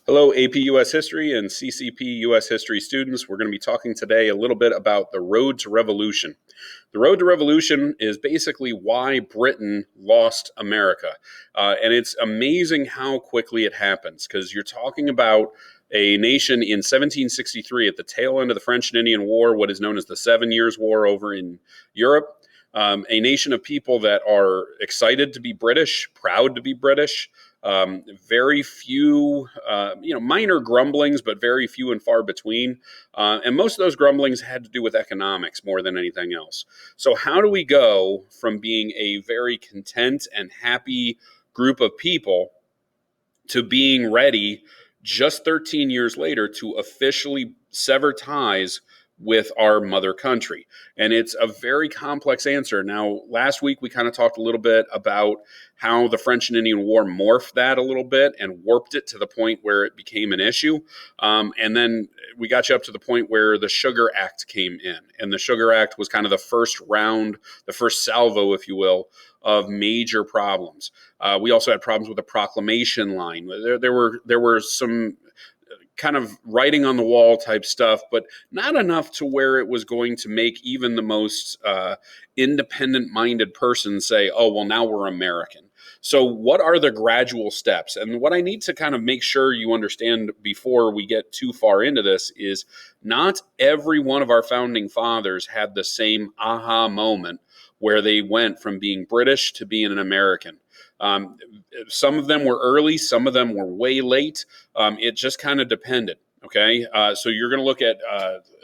Hello, AP US History and CCP US History students. We're going to be talking today a little bit about the Road to Revolution. The Road to Revolution is basically why Britain lost America. And it's amazing how quickly it happens because you're talking about a nation in 1763 at the tail end of the French and Indian War, what is known as the 7 Years' War over in Europe. A nation of people that are excited to be British, proud to be British. Very few, minor grumblings, but very few and far between. And most of those grumblings had to do with economics more than anything else. So, how do we go from being a very content and happy group of people to being ready just 13 years later to officially sever ties with our mother country? And it's a very complex answer. Now, last week we kind of talked a little bit about how the French and Indian War morphed that a little bit and warped it to the point where it became an issue. And then we got you up to the point where the Sugar Act came in. And the Sugar Act was kind of the first round, the first salvo, if you will, of major problems. We also had problems with the proclamation line. There were some kind of writing on the wall type stuff, but not enough to where it was going to make even the most independent minded person say, oh, well, now we're American. So, what are the gradual steps? And what I need to kind of make sure you understand before we get too far into this is not every one of our founding fathers had the same aha moment where they went from being British to being an American. Um, some of them were early, some of them were way late. It just kind of depended. Okay. So you're going to look at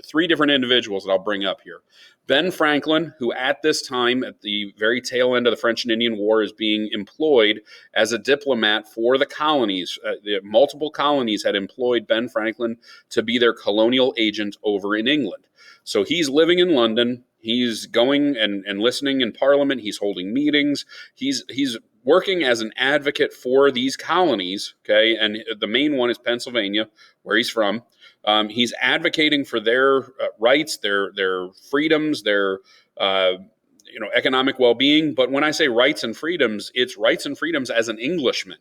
three different individuals that I'll bring up here. Ben Franklin, who at this time, at the very tail end of the French and Indian War, is being employed as a diplomat for the colonies. Multiple colonies had employed Ben Franklin to be their colonial agent over in England. So he's living in London. He's going and listening in Parliament. He's holding meetings. He's working as an advocate for these colonies, okay? And the main one is Pennsylvania, where he's from. He's advocating for their rights, their freedoms, their economic well-being. But when I say rights and freedoms, it's rights and freedoms as an Englishman.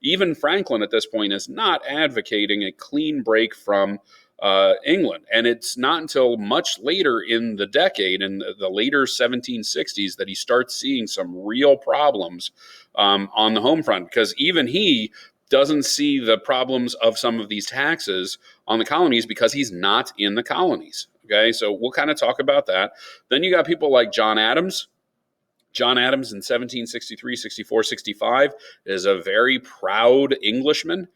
Even Franklin at this point is not advocating a clean break from England. And it's not until much later in the decade, in the later 1760s, that he starts seeing some real problems on the home front, because even he doesn't see the problems of some of these taxes on the colonies because he's not in the colonies. Okay, so we'll kind of talk about that. Then you got people like John Adams. John Adams in 1763, 64, 65 is a very proud Englishman.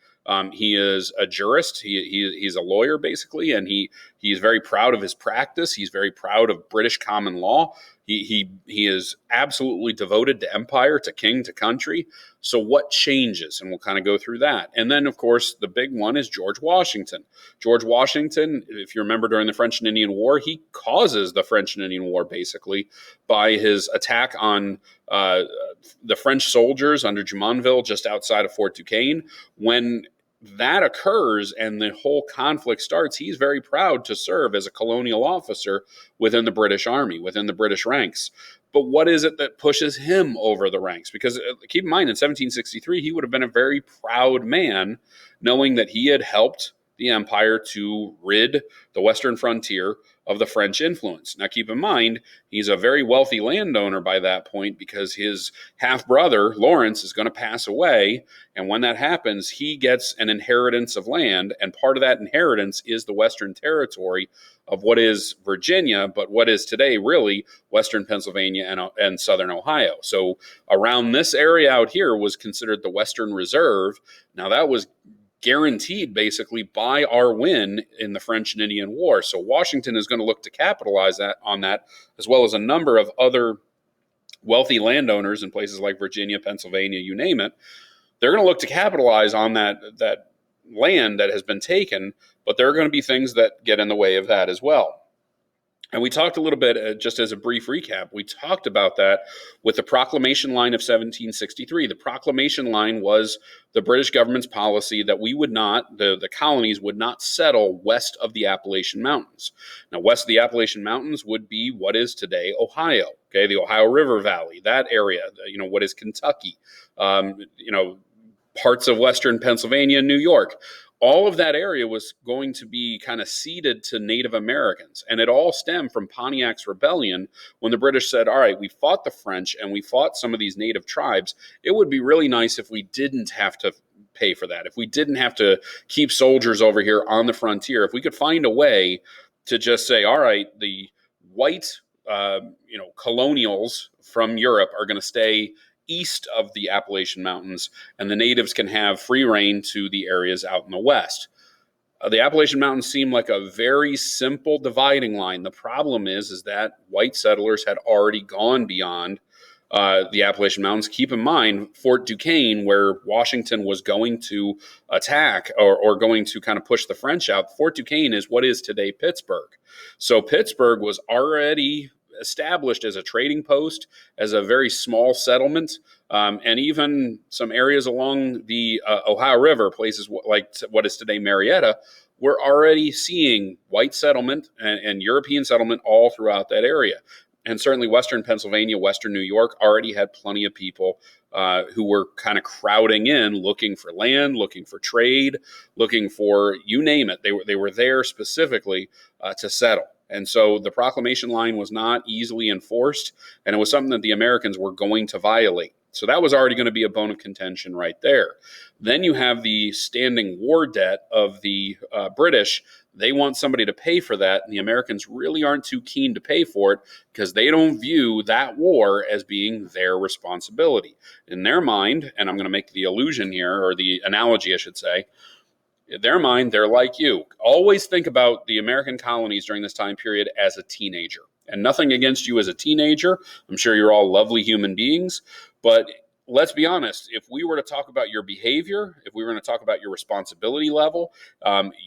He is a jurist. He's a lawyer, basically, and he's very proud of his practice. He's very proud of British common law. He is absolutely devoted to empire, to king, to country. So what changes? And we'll kind of go through that. And then, of course, the big one is George Washington. George Washington, if you remember during the French and Indian War, he causes the French and Indian War basically by his attack on the French soldiers under Jumonville just outside of Fort Duquesne. When that occurs and the whole conflict starts, he's very proud to serve as a colonial officer within the British Army, within the British ranks. But what is it that pushes him over the ranks? Because keep in mind, in 1763, he would have been a very proud man, knowing that he had helped the empire to rid the western frontier of the French influence. Now, keep in mind, he's a very wealthy landowner by that point because his half-brother, Lawrence, is going to pass away. And when that happens, he gets an inheritance of land. And part of that inheritance is the western territory of what is Virginia, but what is today really western Pennsylvania and southern Ohio. So around this area out here was considered the Western Reserve. Now, that was guaranteed basically by our win in the French and Indian War. So Washington is going to look to capitalize on that, as well as a number of other wealthy landowners in places like Virginia, Pennsylvania, you name it. They're going to look to capitalize on that land that has been taken, but there are going to be things that get in the way of that as well. And we talked a little bit, just as a brief recap, we talked about that with the Proclamation Line of 1763. The Proclamation Line was the British government's policy that we would not, the colonies would not settle west of the Appalachian Mountains. Now, west of the Appalachian Mountains would be what is today Ohio, okay, the Ohio River Valley, that area, what is Kentucky, parts of western Pennsylvania and New York. all of that area was going to be kind of ceded to Native Americans. And it all stemmed from Pontiac's rebellion when the British said, all right, we fought the French and we fought some of these native tribes. It would be really nice if we didn't have to pay for that, if we didn't have to keep soldiers over here on the frontier, if we could find a way to just say, all right, the white colonials from Europe are going to stay east of the Appalachian Mountains, and the natives can have free reign to the areas out in the west. The Appalachian Mountains seem like a very simple dividing line. The problem is that white settlers had already gone beyond the Appalachian Mountains. Keep in mind, Fort Duquesne, where Washington was going to attack or going to kind of push the French out, Fort Duquesne is what is today Pittsburgh. So Pittsburgh was already established as a trading post, as a very small settlement, and even some areas along the Ohio River, places like what is today Marietta, we're already seeing white settlement and European settlement all throughout that area. And certainly Western Pennsylvania, Western New York already had plenty of people who were kind of crowding in, looking for land, looking for trade, looking for, you name it. They were there specifically to settle. And so the proclamation line was not easily enforced, and it was something that the Americans were going to violate. So that was already going to be a bone of contention right there. Then you have the standing war debt of the British. They want somebody to pay for that, and the Americans really aren't too keen to pay for it because they don't view that war as being their responsibility. In their mind, and I'm going to make the allusion here, or the analogy, I should say, in their mind, they're like you. Always think about the American colonies during this time period as a teenager. And nothing against you as a teenager. I'm sure you're all lovely human beings. But let's be honest, if we were to talk about your behavior, if we were going to talk about your responsibility level,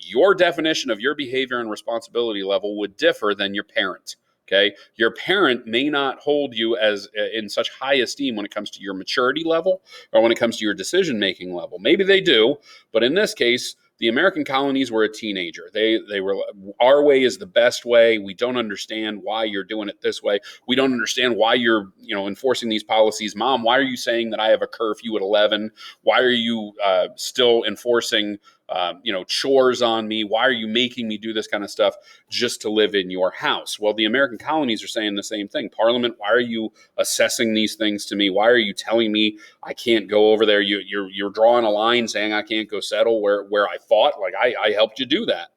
your definition of your behavior and responsibility level would differ than your parent. Okay, your parent may not hold you as in such high esteem when it comes to your maturity level or when it comes to your decision making level. Maybe they do, but in this case, the American colonies were a teenager. They were, our way is the best way. We don't understand why you're doing it this way. We don't understand why you're enforcing these policies. Mom, why are you saying that I have a curfew at 11? Why are you still enforcing chores on me? Why are you making me do this kind of stuff just to live in your house? Well, the American colonies are saying the same thing. Parliament, why are you assessing these things to me? Why are you telling me I can't go over there? You're drawing a line saying I can't go settle where I fought. Like I helped you do that.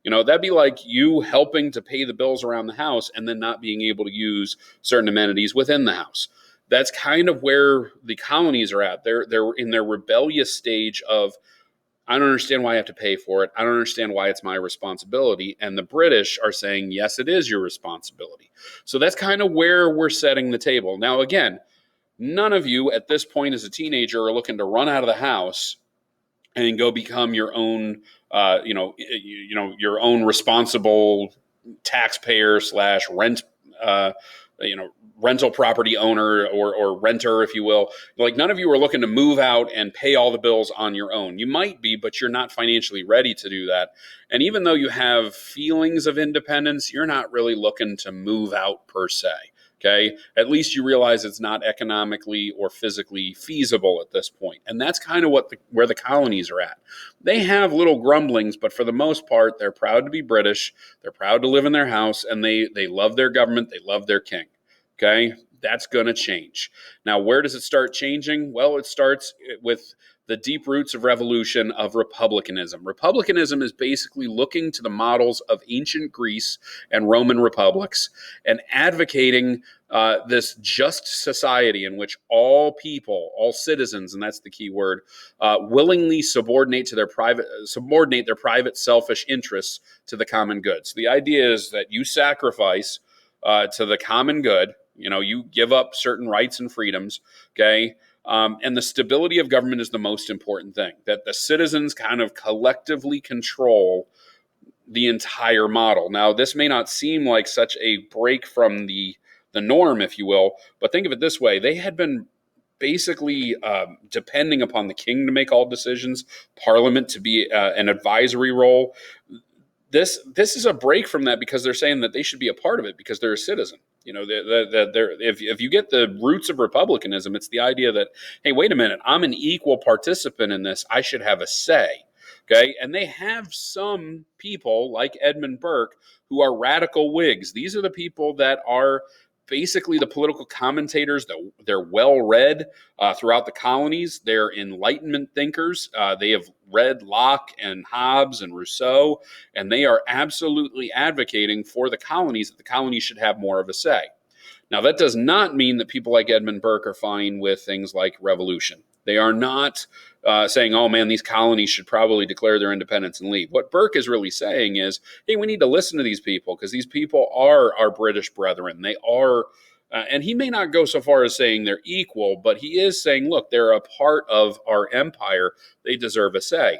That'd be like you helping to pay the bills around the house and then not being able to use certain amenities within the house. That's kind of where the colonies are at. They're in their rebellious stage of, I don't understand why I have to pay for it. I don't understand why it's my responsibility. And the British are saying, yes, it is your responsibility. So that's kind of where we're setting the table. Now, again, none of you at this point as a teenager are looking to run out of the house and go become your own, your own responsible taxpayer slash rent, rental property owner or renter, if you will. Like, none of you are looking to move out and pay all the bills on your own. You might be, but you're not financially ready to do that. And even though you have feelings of independence, you're not really looking to move out per se. Okay, at least you realize it's not economically or physically feasible at this point. And that's kind of where the colonies are at. They have little grumblings, but for the most part, they're proud to be British. They're proud to live in their house, and they love their government. They love their king. Okay, that's going to change. Now, where does it start changing? Well, it starts with the deep roots of revolution of republicanism. Republicanism is basically looking to the models of ancient Greece and Roman republics and advocating this just society in which all people, all citizens, and that's the key word, willingly subordinate their private selfish interests to the common good. So the idea is that you sacrifice to the common good. You give up certain rights and freedoms, okay? And the stability of government is the most important thing, that the citizens kind of collectively control the entire model. Now, this may not seem like such a break from the norm, if you will, but think of it this way. They had been basically depending upon the king to make all decisions, Parliament to be an advisory role. This is a break from that because they're saying that they should be a part of it because they're a citizen. If you get the roots of republicanism, it's the idea that, hey, wait a minute, I'm an equal participant in this. I should have a say. Okay. And they have some people like Edmund Burke who are radical Whigs. These are the people that are basically the political commentators. They're well read throughout the colonies. They're Enlightenment thinkers. They have read Locke and Hobbes and Rousseau, and they are absolutely advocating for the colonies, that the colonies should have more of a say. Now, that does not mean that people like Edmund Burke are fine with things like revolution. They are not saying, oh man, these colonies should probably declare their independence and leave. What Burke is really saying is, hey, we need to listen to these people because these people are our British brethren. They are, and he may not go so far as saying they're equal, but he is saying, look, they're a part of our empire. They deserve a say.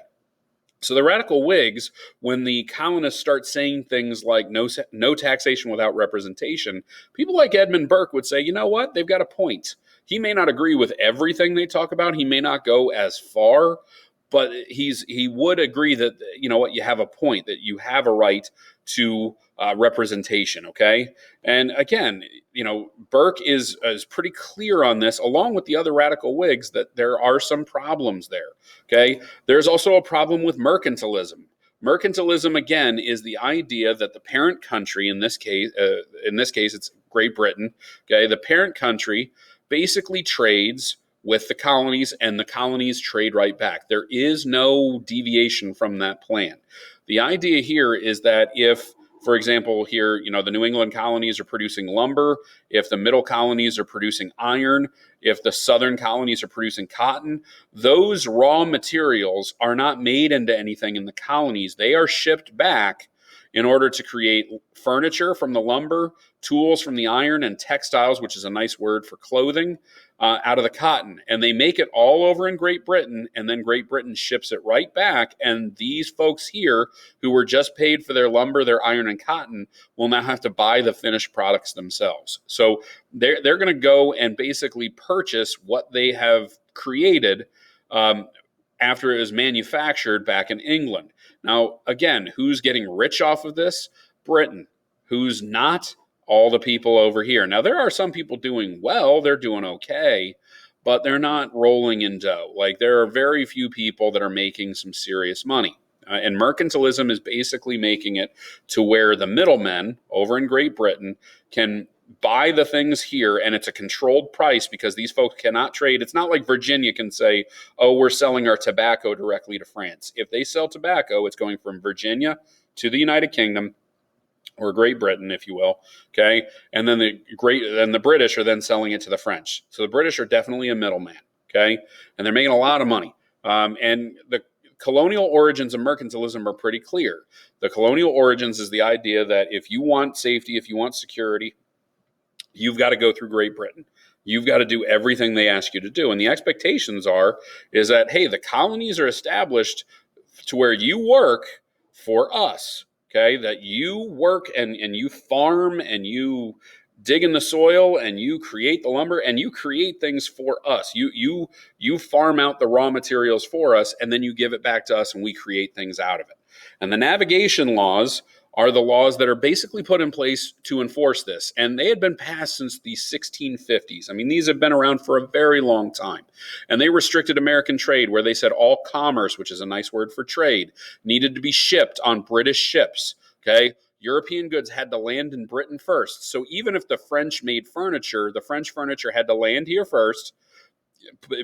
So the radical Whigs, when the colonists start saying things like no taxation without representation, people like Edmund Burke would say, you know what, they've got a point. He may not agree with everything they talk about. He may not go as far, but he would agree that, you know what, you have a point, that you have a right to representation. Okay, and again, you know, Burke is pretty clear on this, along with the other radical Whigs, that there are some problems there. Okay, there's also a problem with mercantilism. Mercantilism, again, is the idea that the parent country, in this case, it's Great Britain. Okay, the parent country basically trades with the colonies, and the colonies trade right back. There is no deviation from that plan. The idea here is that if, for example, here, you know, the New England colonies are producing lumber, if the middle colonies are producing iron, if the southern colonies are producing cotton, those raw materials are not made into anything in the colonies. They are shipped back in order to create furniture from the lumber, tools from the iron, and textiles, which is a nice word for clothing, out of the cotton. And they make it all over in Great Britain, and then Great Britain ships it right back. And these folks here, who were just paid for their lumber, their iron, and cotton, will now have to buy the finished products themselves. So they're going to go and basically purchase what they have created after it was manufactured back in England. Now, again, who's getting rich off of this? Britain. Who's not? All the people over here. Now, there are some people doing well. They're doing okay, but they're not rolling in dough. Like, there are very few people that are making some serious money. And mercantilism is basically making it to where the middlemen over in Great Britain can buy the things here, and it's a controlled price because these folks cannot trade. It's not like Virginia can say, oh, we're selling our tobacco directly to France. If they sell tobacco, it's going from Virginia to the United Kingdom, or Great Britain, if you will. Okay, and then the British are then selling it to the French. So the British are definitely a middleman. Okay, and they're making a lot of money. And the colonial origins of mercantilism are pretty clear. The colonial origins is the idea that if you want safety, if you want security, you've got to go through Great Britain. You've got to do everything they ask you to do. And the expectations is that, hey, the colonies are established to where you work for us. Okay, that you work and you farm and you dig in the soil and you create the lumber and you create things for us. You farm out the raw materials for us, and then you give it back to us and we create things out of it. And the navigation laws are the laws that are basically put in place to enforce this. And they had been passed since the 1650s. I mean, these have been around for a very long time. And they restricted American trade, where they said all commerce, which is a nice word for trade, needed to be shipped on British ships. Okay. European goods had to land in Britain first. So even if the French made furniture, the French furniture had to land here first,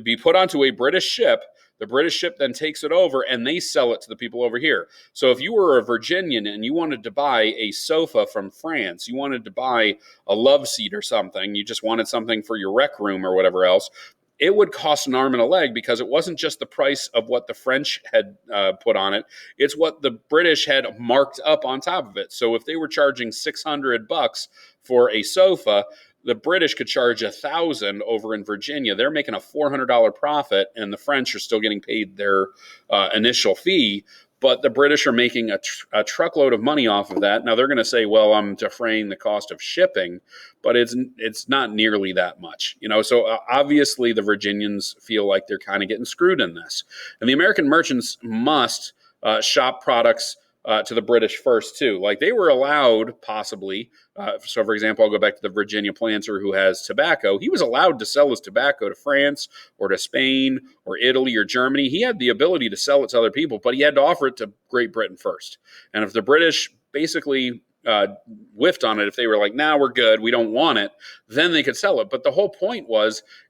be put onto a British ship. The British ship then takes it over and they sell it to the people over here. So if you were a Virginian and you wanted to buy a sofa from France, you wanted to buy a love seat or something, you just wanted something for your rec room or whatever else, it would cost an arm and a leg, because it wasn't just the price of what the French had put on it. It's what the British had marked up on top of it. So if they were charging $600 for a sofa, the British could charge $1,000 over in Virginia. They're making a $400 profit, and the French are still getting paid their initial fee. But the British are making a truckload of money off of that. Now they're going to say, "Well, I'm defraying the cost of shipping," but it's not nearly that much, you know. So obviously, the Virginians feel like they're kind of getting screwed in this, and the American merchants must shop products to the British first too. Like they were allowed, possibly. So, for example, I'll go back to the Virginia planter who has tobacco. He was allowed to sell his tobacco to France or to Spain or Italy or Germany. He had the ability to sell it to other people, but he had to offer it to Great Britain first. And if the British basically whiffed on it, if they were like, "Nah, we're good, we don't want it," then they could sell it. But the whole point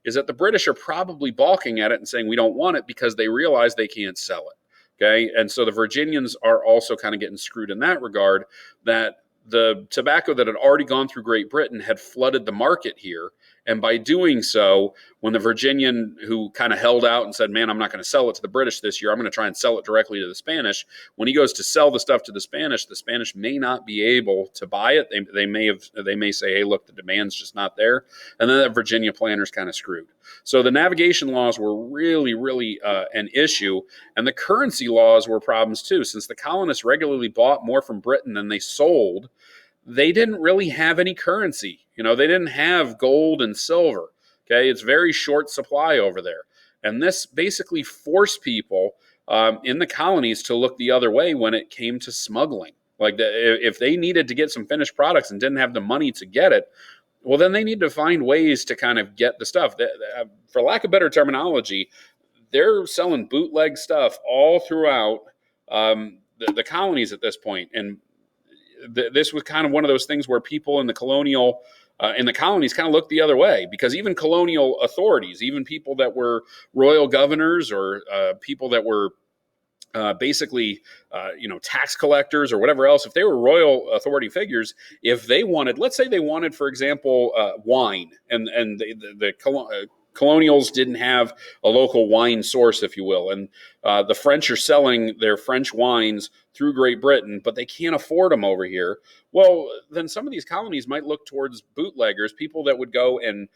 is that the British are probably balking at it and saying we don't want it because they realize they can't sell it. Okay. And so the Virginians are also kind of getting screwed in that regard, that the tobacco that had already gone through Great Britain had flooded the market here. And by doing so, when the Virginian who kind of held out and said, man, I'm not going to sell it to the British this year, I'm going to try and sell it directly to the Spanish. When he goes to sell the stuff to the Spanish may not be able to buy it. They may say, hey, look, the demand's just not there. And then that Virginia planter's kind of screwed. So the navigation laws were really, really an issue. And the currency laws were problems too. Since the colonists regularly bought more from Britain than they sold, they didn't really have any currency. They didn't have gold and silver. Okay, it's very short supply over there. And this basically forced people in the colonies to look the other way when it came to smuggling. Like if they needed to get some finished products and didn't have the money to get it, well, then they need to find ways to kind of get the stuff. For lack of better terminology, they're selling bootleg stuff all throughout the colonies at this point. And this was kind of one of those things where people in the colonies kind of looked the other way, because even colonial authorities, even people that were royal governors or people that were basically, tax collectors or whatever else, if they were royal authority figures, if they wanted, let's say they wanted, for example, wine, and the colonials didn't have a local wine source, if you will, and the French are selling their French wines through Great Britain, but they can't afford them over here. Well, then some of these colonies might look towards bootleggers, people that would go and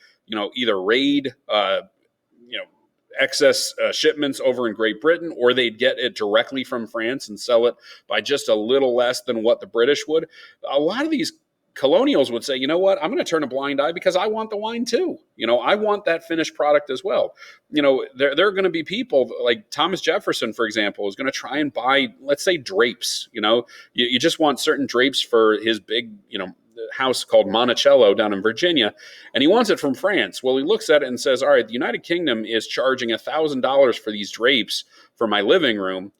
either raid excess shipments over in Great Britain, or they'd get it directly from France and sell it by just a little less than what the British would. A lot of these colonials would say, you know what, I'm going to turn a blind eye because I want the wine too. I want that finished product as well. There are going to be people like Thomas Jefferson, for example, is going to try and buy, let's say, drapes. You just want certain drapes for his big, house called Monticello down in Virginia, and he wants it from France. Well, he looks at it and says, all right, the United Kingdom is charging $1,000 for these drapes for my living room,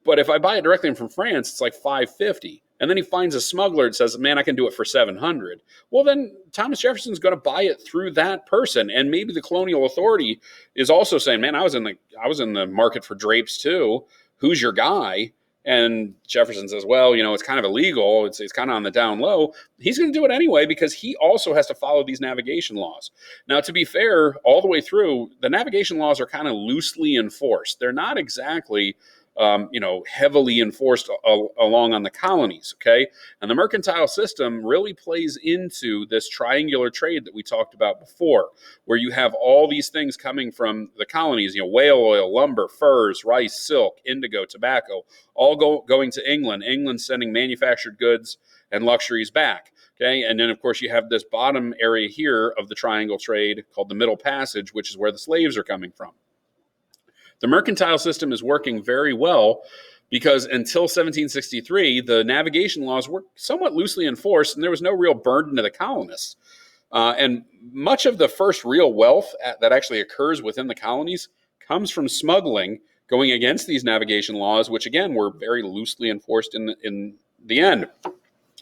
but if I buy it directly from France, it's like $550. And then he finds a smuggler and says, man, I can do it for $700. Well, then Thomas Jefferson's going to buy it through that person. And maybe the colonial authority is also saying, man, I was in the market for drapes too. Who's your guy? And Jefferson says, well, it's kind of illegal. It's kind of on the down low. He's going to do it anyway because he also has to follow these navigation laws. Now, to be fair, all the way through, the navigation laws are kind of loosely enforced. They're not exactly heavily enforced along on the colonies, okay? And the mercantile system really plays into this triangular trade that we talked about before, where you have all these things coming from the colonies, whale oil, lumber, furs, rice, silk, indigo, tobacco, all going to England, sending manufactured goods and luxuries back, okay? And then, of course, you have this bottom area here of the triangle trade called the Middle Passage, which is where the slaves are coming from. The mercantile system is working very well because until 1763, the navigation laws were somewhat loosely enforced and there was no real burden to the colonists. And much of the first real wealth that actually occurs within the colonies comes from smuggling going against these navigation laws, which again were very loosely enforced in the end.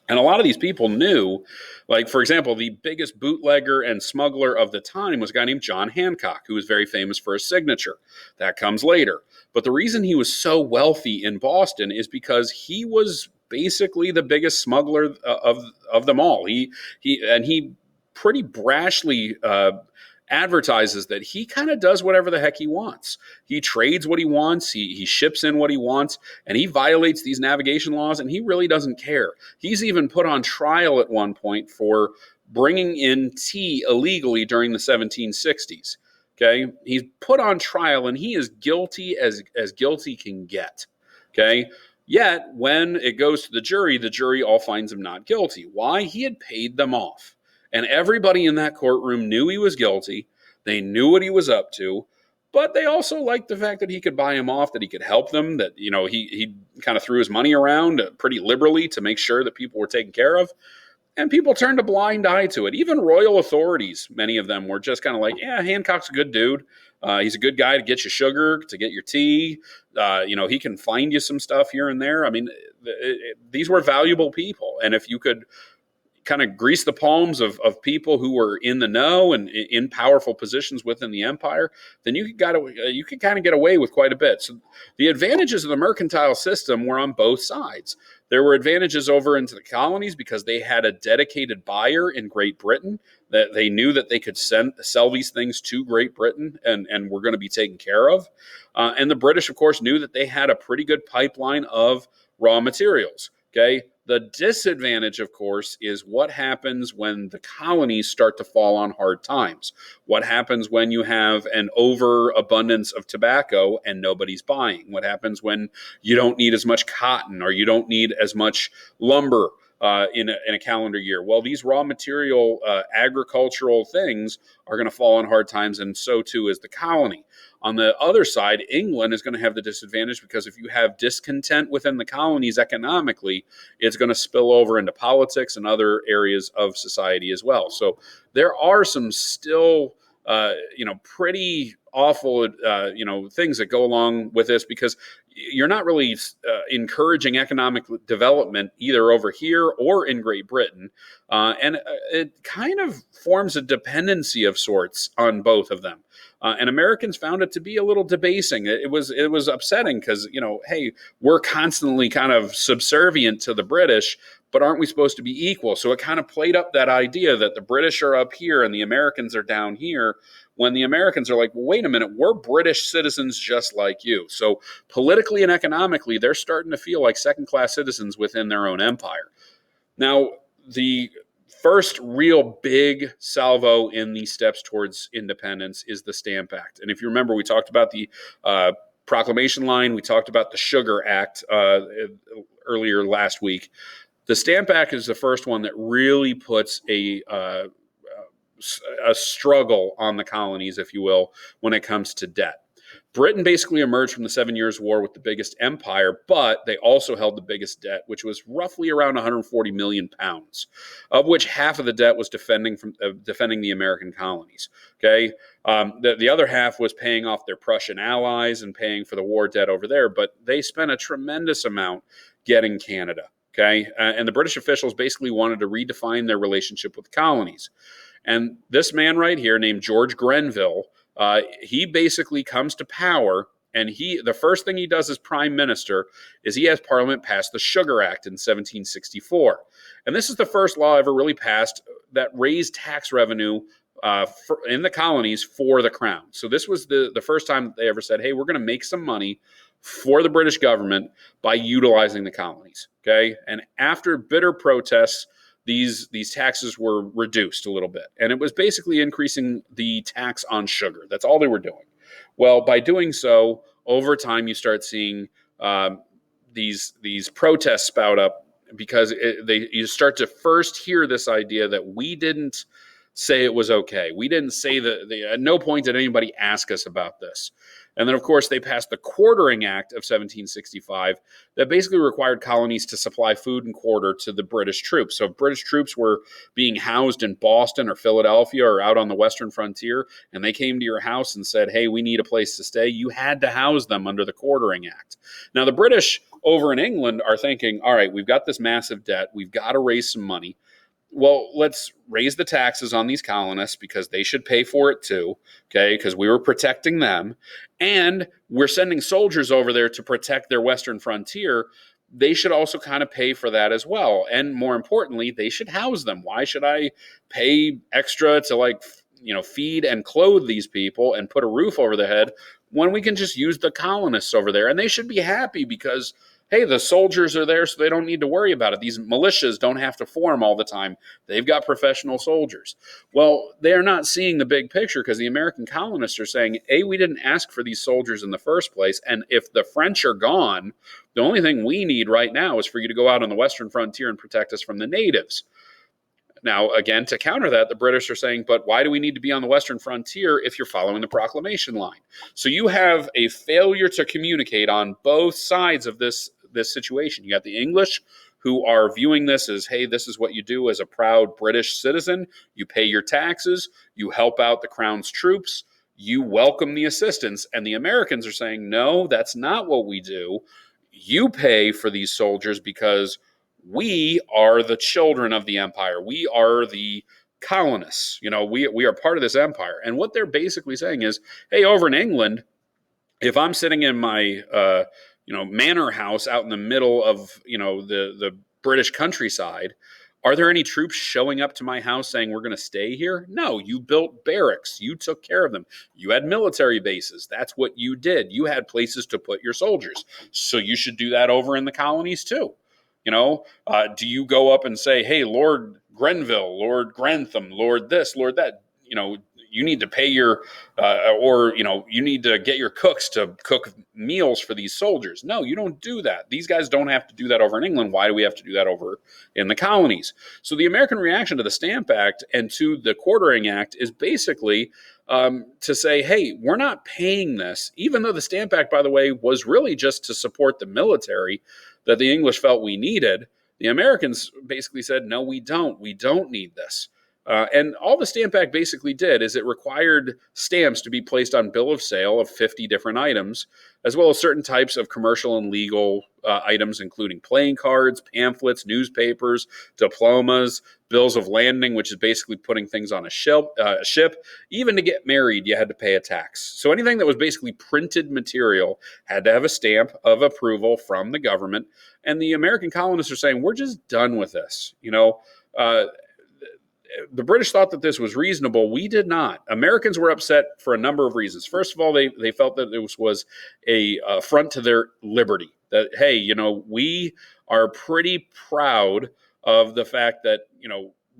And a lot of these people knew, like, for example, the biggest bootlegger and smuggler of the time was a guy named John Hancock, who was very famous for his signature. That comes later. But the reason he was so wealthy in Boston is because he was basically the biggest smuggler of them all. He pretty brashly advertises that he kind of does whatever the heck he wants. He trades what he wants. He ships in what he wants, and he violates these navigation laws, and he really doesn't care. He's even put on trial at one point for bringing in tea illegally during the 1760s. Okay, he's put on trial, and he is guilty as guilty can get. Okay. Yet, when it goes to the jury all finds him not guilty. Why? He had paid them off. And everybody in that courtroom knew he was guilty. They knew what he was up to. But they also liked the fact that he could buy him off, that he could help them, that, he kind of threw his money around pretty liberally to make sure that people were taken care of. And people turned a blind eye to it. Even royal authorities, many of them were just kind of like, yeah, Hancock's a good dude. He's a good guy to get you sugar, to get your tea. He can find you some stuff here and there. I mean, these were valuable people. And if you could kind of grease the palms of people who were in the know and in powerful positions within the empire, then you could kind of get away with quite a bit. So the advantages of the mercantile system were on both sides. There were advantages over into the colonies because they had a dedicated buyer in Great Britain, that they knew that they could sell these things to Great Britain and were going to be taken care of. And the British, of course, knew that they had a pretty good pipeline of raw materials. Okay. The disadvantage, of course, is what happens when the colonies start to fall on hard times. What happens when you have an overabundance of tobacco and nobody's buying? What happens when you don't need as much cotton or you don't need as much lumber in a calendar year? Well, these raw material agricultural things are going to fall on hard times, and so too is the colony. On the other side, England is going to have the disadvantage because if you have discontent within the colonies economically, it's going to spill over into politics and other areas of society as well. So there are some still, pretty awful, things that go along with this, because you're not really encouraging economic development either over here or in Great Britain. And it kind of forms a dependency of sorts on both of them. And Americans found it to be a little debasing. It was upsetting because, hey, we're constantly kind of subservient to the British, but aren't we supposed to be equal? So it kind of played up that idea that the British are up here and the Americans are down here, when the Americans are like, well, wait a minute, we're British citizens just like you. So politically and economically, they're starting to feel like second-class citizens within their own empire. Now, the first real big salvo in the steps towards independence is the Stamp Act. And if you remember, we talked about the Proclamation Line, we talked about the Sugar Act earlier last week. The Stamp Act is the first one that really puts a struggle on the colonies, if you will, when it comes to debt. Britain basically emerged from the 7 Years' War with the biggest empire, but they also held the biggest debt, which was roughly around 140 million pounds, of which half of the debt was defending the American colonies. Okay, the other half was paying off their Prussian allies and paying for the war debt over there, but they spent a tremendous amount getting Canada. Okay, and the British officials basically wanted to redefine their relationship with the colonies. And this man right here, named George Grenville, he basically comes to power, and the first thing he does as prime minister is he has Parliament pass the Sugar Act in 1764. And this is the first law ever really passed that raised tax revenue in the colonies for the crown. So this was the first time they ever said, hey, we're going to make some money for the British government by utilizing the colonies. Okay, and after bitter protests, these taxes were reduced a little bit. And it was basically increasing the tax on sugar. That's all they were doing. Well, by doing so, over time, you start seeing these protests spout up, because you start to first hear this idea that we didn't say it was okay. We didn't say that. At no point did anybody ask us about this. And then, of course, they passed the Quartering Act of 1765 that basically required colonies to supply food and quarter to the British troops. So if British troops were being housed in Boston or Philadelphia or out on the western frontier, and they came to your house and said, hey, we need a place to stay, you had to house them under the Quartering Act. Now, the British over in England are thinking, all right, we've got this massive debt. We've got to raise some money. Well, let's raise the taxes on these colonists because they should pay for it too, okay, because we were protecting them. And we're sending soldiers over there to protect their western frontier. They should also kind of pay for that as well. And more importantly, they should house them. Why should I pay extra to feed and clothe these people and put a roof over their head when we can just use the colonists over there? And they should be happy because, hey, the soldiers are there, so they don't need to worry about it. These militias don't have to form all the time. They've got professional soldiers. Well, they're not seeing the big picture because the American colonists are saying, A, we didn't ask for these soldiers in the first place, and if the French are gone, the only thing we need right now is for you to go out on the western frontier and protect us from the natives. Now, again, to counter that, the British are saying, but why do we need to be on the western frontier if you're following the proclamation line? So you have a failure to communicate on both sides of this situation. You have the English who are viewing this as, hey, this is what you do as a proud British citizen. You pay your taxes, you help out the crown's troops, you welcome the assistance. And the Americans are saying, no, that's not what we do. You pay for these soldiers because we are the children of the empire. We are the colonists. We are part of this empire. And what they're basically saying is, hey, over in England, if I'm sitting in my manor house out in the middle of the British countryside, are there any troops showing up to my house saying we're going to stay here? No, you built barracks. You took care of them. You had military bases. That's what you did. You had places to put your soldiers. So you should do that over in the colonies too. Do you go up and say, hey, Lord Grenville, Lord Grantham, Lord this, Lord that, you need to pay your, you need to get your cooks to cook meals for these soldiers. No, you don't do that. These guys don't have to do that over in England. Why do we have to do that over in the colonies? So the American reaction to the Stamp Act and to the Quartering Act is basically to say, hey, we're not paying this, even though the Stamp Act, by the way, was really just to support the military that the English felt we needed. The Americans basically said, no, we don't. We don't need this. And all the Stamp Act basically did is it required stamps to be placed on bill of sale of 50 different items, as well as certain types of commercial and legal items, including playing cards, pamphlets, newspapers, diplomas, bills of landing, which is basically putting things on a ship. Even to get married, you had to pay a tax. So anything that was basically printed material had to have a stamp of approval from the government. And the American colonists are saying, we're just done with this. The British thought that this was reasonable. We did not. Americans were upset for a number of reasons. First of all, they felt that this was a affront to their liberty. That, hey, we are pretty proud of the fact that,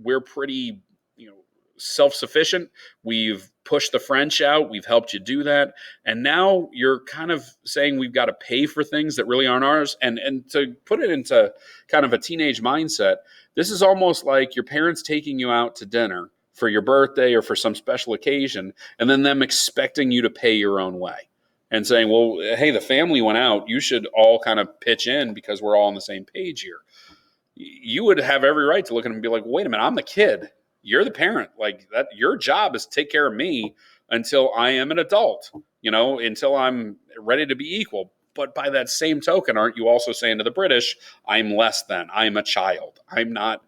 we're pretty, self-sufficient. We've pushed the French out. We've helped you do that. And now you're kind of saying we've got to pay for things that really aren't ours. And to put it into kind of a teenage mindset, this is almost like your parents taking you out to dinner for your birthday or for some special occasion, and then them expecting you to pay your own way and saying, well, hey, the family went out. You should all kind of pitch in because we're all on the same page here. You would have every right to look at them and be like, wait a minute, I'm the kid. You're the parent. Like that, your job is to take care of me until I am an adult, until I'm ready to be equal. But by that same token, aren't you also saying to the British, I'm less than, I'm a child. I'm not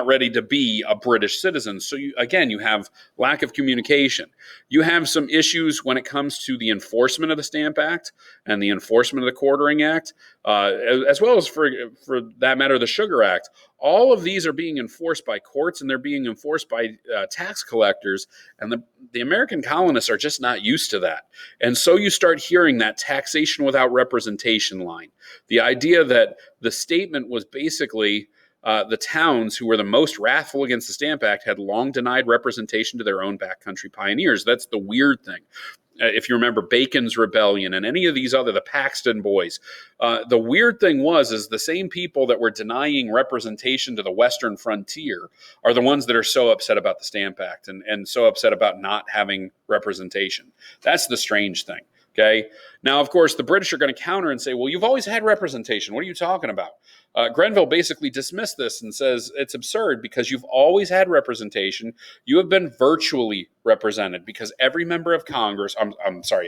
ready to be a British citizen. So you have lack of communication. You have some issues when it comes to the enforcement of the Stamp Act and the enforcement of the Quartering Act, as well as for that matter, the Sugar Act. All of these are being enforced by courts and they're being enforced by tax collectors. And the American colonists are just not used to that. And so you start hearing that taxation without representation line. The idea that the statement was basically the towns who were the most wrathful against the Stamp Act had long denied representation to their own backcountry pioneers. That's the weird thing. If you remember Bacon's Rebellion and any of these the Paxton Boys, the weird thing is the same people that were denying representation to the Western frontier are the ones that are so upset about the Stamp Act and so upset about not having representation. That's the strange thing. Okay. Now, of course, the British are going to counter and say, well, you've always had representation. What are you talking about? Grenville basically dismissed this and says it's absurd because you've always had representation. You have been virtually represented because every member of Congress,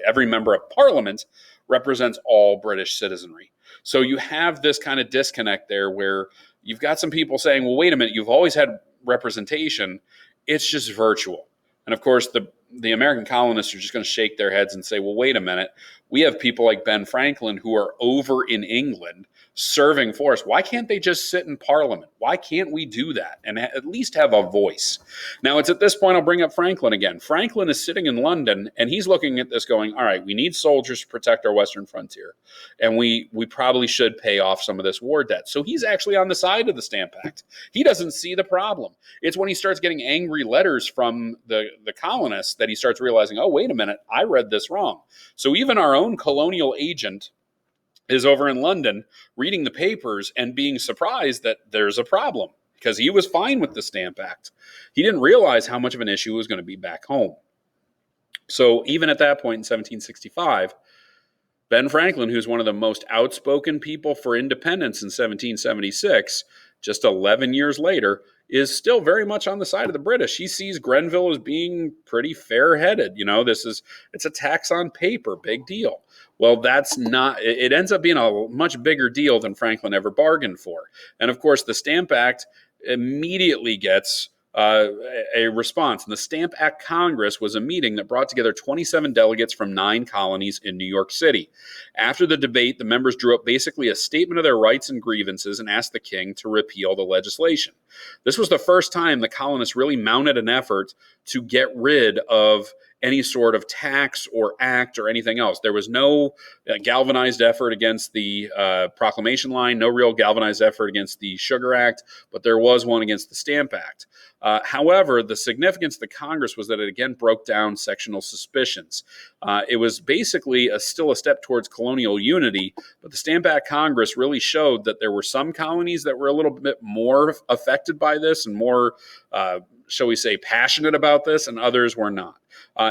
every member of Parliament represents all British citizenry. So you have this kind of disconnect there where you've got some people saying, well, wait a minute, you've always had representation. It's just virtual. And of course, the American colonists are just going to shake their heads and say, well, wait a minute. We have people like Ben Franklin who are over in England serving for us. Why can't they just sit in Parliament? Why can't we do that and at least have a voice? Now, it's at this point I'll bring up Franklin again. Franklin is sitting in London and he's looking at this going, all right, we need soldiers to protect our western frontier. And we probably should pay off some of this war debt. So he's actually on the side of the Stamp Act. He doesn't see the problem. It's when he starts getting angry letters from the colonists that he starts realizing, oh, wait a minute, I read this wrong. So even our own colonial agent is over in London reading the papers and being surprised that there's a problem. because he was fine with the Stamp Act. He didn't realize how much of an issue it was going to be back home. So even at that point in 1765, Ben Franklin, who's one of the most outspoken people for independence in 1776, just 11 years later, is still very much on the side of the British. He sees Grenville as being pretty fair-headed. It's a tax on paper, big deal. Well, that's not, it ends up being a much bigger deal than Franklin ever bargained for. And of course, the Stamp Act immediately gets a response. And the Stamp Act Congress was a meeting that brought together 27 delegates from 9 colonies in New York City. After the debate, the members drew up basically a statement of their rights and grievances and asked the king to repeal the legislation. This was the first time the colonists really mounted an effort to get rid of any sort of tax or act or anything else. There was no galvanized effort against the Proclamation Line, no real galvanized effort against the Sugar Act, but there was one against the Stamp Act. However, the significance of the Congress was that it again broke down sectional suspicions. It was basically still a step towards colonial unity, but the Stamp Act Congress really showed that there were some colonies that were a little bit more affected by this and more, shall we say, passionate about this, and others were not.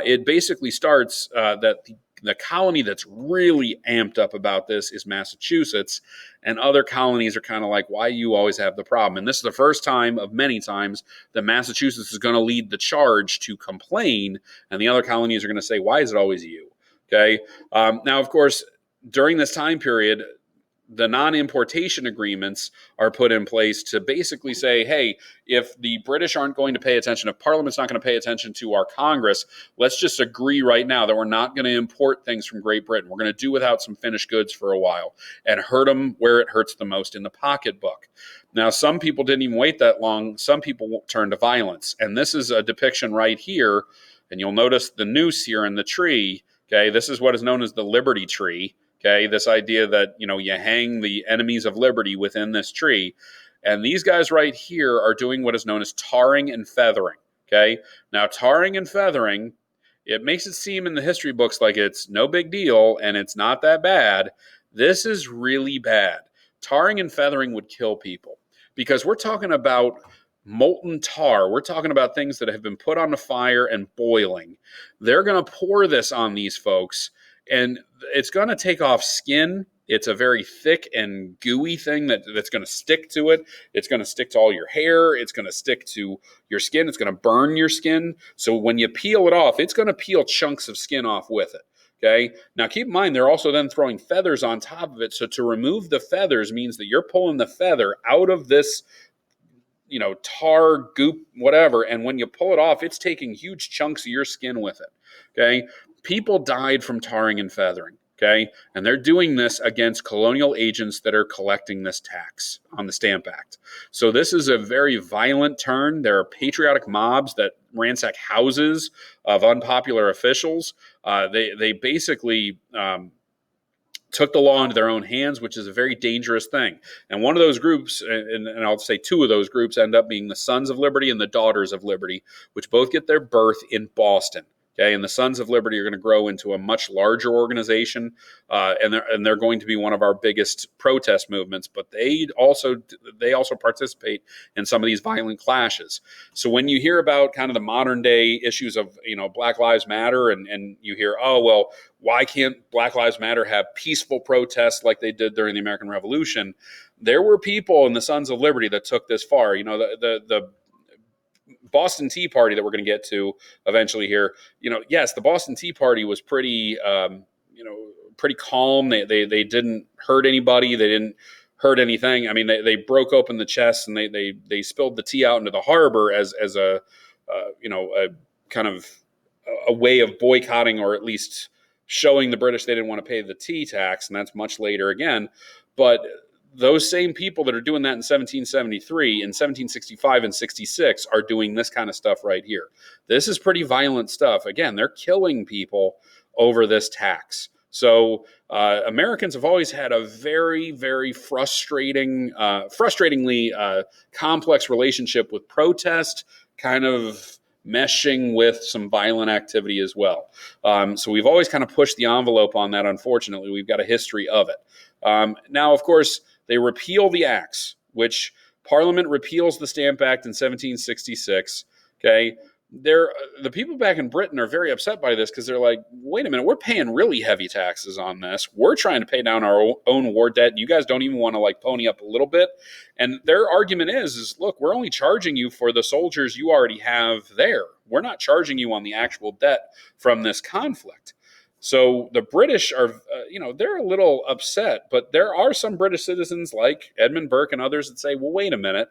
It basically starts that the colony that's really amped up about this is Massachusetts, and other colonies are kind of like, why you always have the problem? And this is the first time of many times that Massachusetts is going to lead the charge to complain, and the other colonies are going to say, why is it always you? Okay. Now, of course, during this time period, the non-importation agreements are put in place to basically say, hey, if the British aren't going to pay attention, if Parliament's not going to pay attention to our Congress, let's just agree right now that we're not going to import things from Great Britain. We're going to do without some finished goods for a while and hurt them where it hurts the most, in the pocketbook. Now, some people didn't even wait that long. Some people turned to violence. And this is a depiction right here. And you'll notice the noose here in the tree. Okay, this is what is known as the Liberty Tree. Okay, this idea that, you hang the enemies of liberty within this tree. And these guys right here are doing what is known as tarring and feathering. Okay, now tarring and feathering, it makes it seem in the history books like it's no big deal and it's not that bad. This is really bad. Tarring and feathering would kill people because we're talking about molten tar. We're talking about things that have been put on the fire and boiling. They're going to pour this on these folks, and it's going to take off skin. It's a very thick and gooey thing that's going to stick to it. It's going to stick to all your hair. It's going to stick to your skin. It's going to burn your skin. So when you peel it off, it's going to peel chunks of skin off with it. Okay. Now keep in mind, they're also then throwing feathers on top of it. So to remove the feathers means that you're pulling the feather out of this, tar, goop, whatever. And when you pull it off, it's taking huge chunks of your skin with it. Okay. People died from tarring and feathering. Okay. And they're doing this against colonial agents that are collecting this tax on the Stamp Act. So this is a very violent turn. There are patriotic mobs that ransack houses of unpopular officials. They basically took the law into their own hands, which is a very dangerous thing. And one of those groups, and I'll say two of those groups, end up being the Sons of Liberty and the Daughters of Liberty, which both get their birth in Boston. Okay, and the Sons of Liberty are going to grow into a much larger organization, and they're going to be one of our biggest protest movements. But they also participate in some of these violent clashes. So when you hear about kind of the modern day issues of Black Lives Matter, and you hear, oh well, why can't Black Lives Matter have peaceful protests like they did during the American Revolution? There were people in the Sons of Liberty that took this far. The Boston Tea Party that we're going to get to eventually here, yes, the Boston Tea Party was pretty, pretty calm. They didn't hurt anybody. They didn't hurt anything. I mean, they broke open the chests and they spilled the tea out into the harbor as a kind of a way of boycotting, or at least showing the British they didn't want to pay the tea tax. And that's much later again. But those same people that are doing that in 1773, in 1765 and 66 are doing this kind of stuff right here. This is pretty violent stuff. Again, they're killing people over this tax. So Americans have always had a very, very frustratingly complex relationship with protest, kind of meshing with some violent activity as well. So we've always kind of pushed the envelope on that. Unfortunately, we've got a history of it. Now, of course, they repeal the acts, which Parliament repeals the Stamp Act in 1766. Okay. The people back in Britain are very upset by this because they're like, wait a minute, we're paying really heavy taxes on this. We're trying to pay down our own war debt. You guys don't even want to like pony up a little bit. And their argument is look, we're only charging you for the soldiers you already have there. We're not charging you on the actual debt from this conflict. So the British are, they're a little upset, but there are some British citizens like Edmund Burke and others that say, well, wait a minute.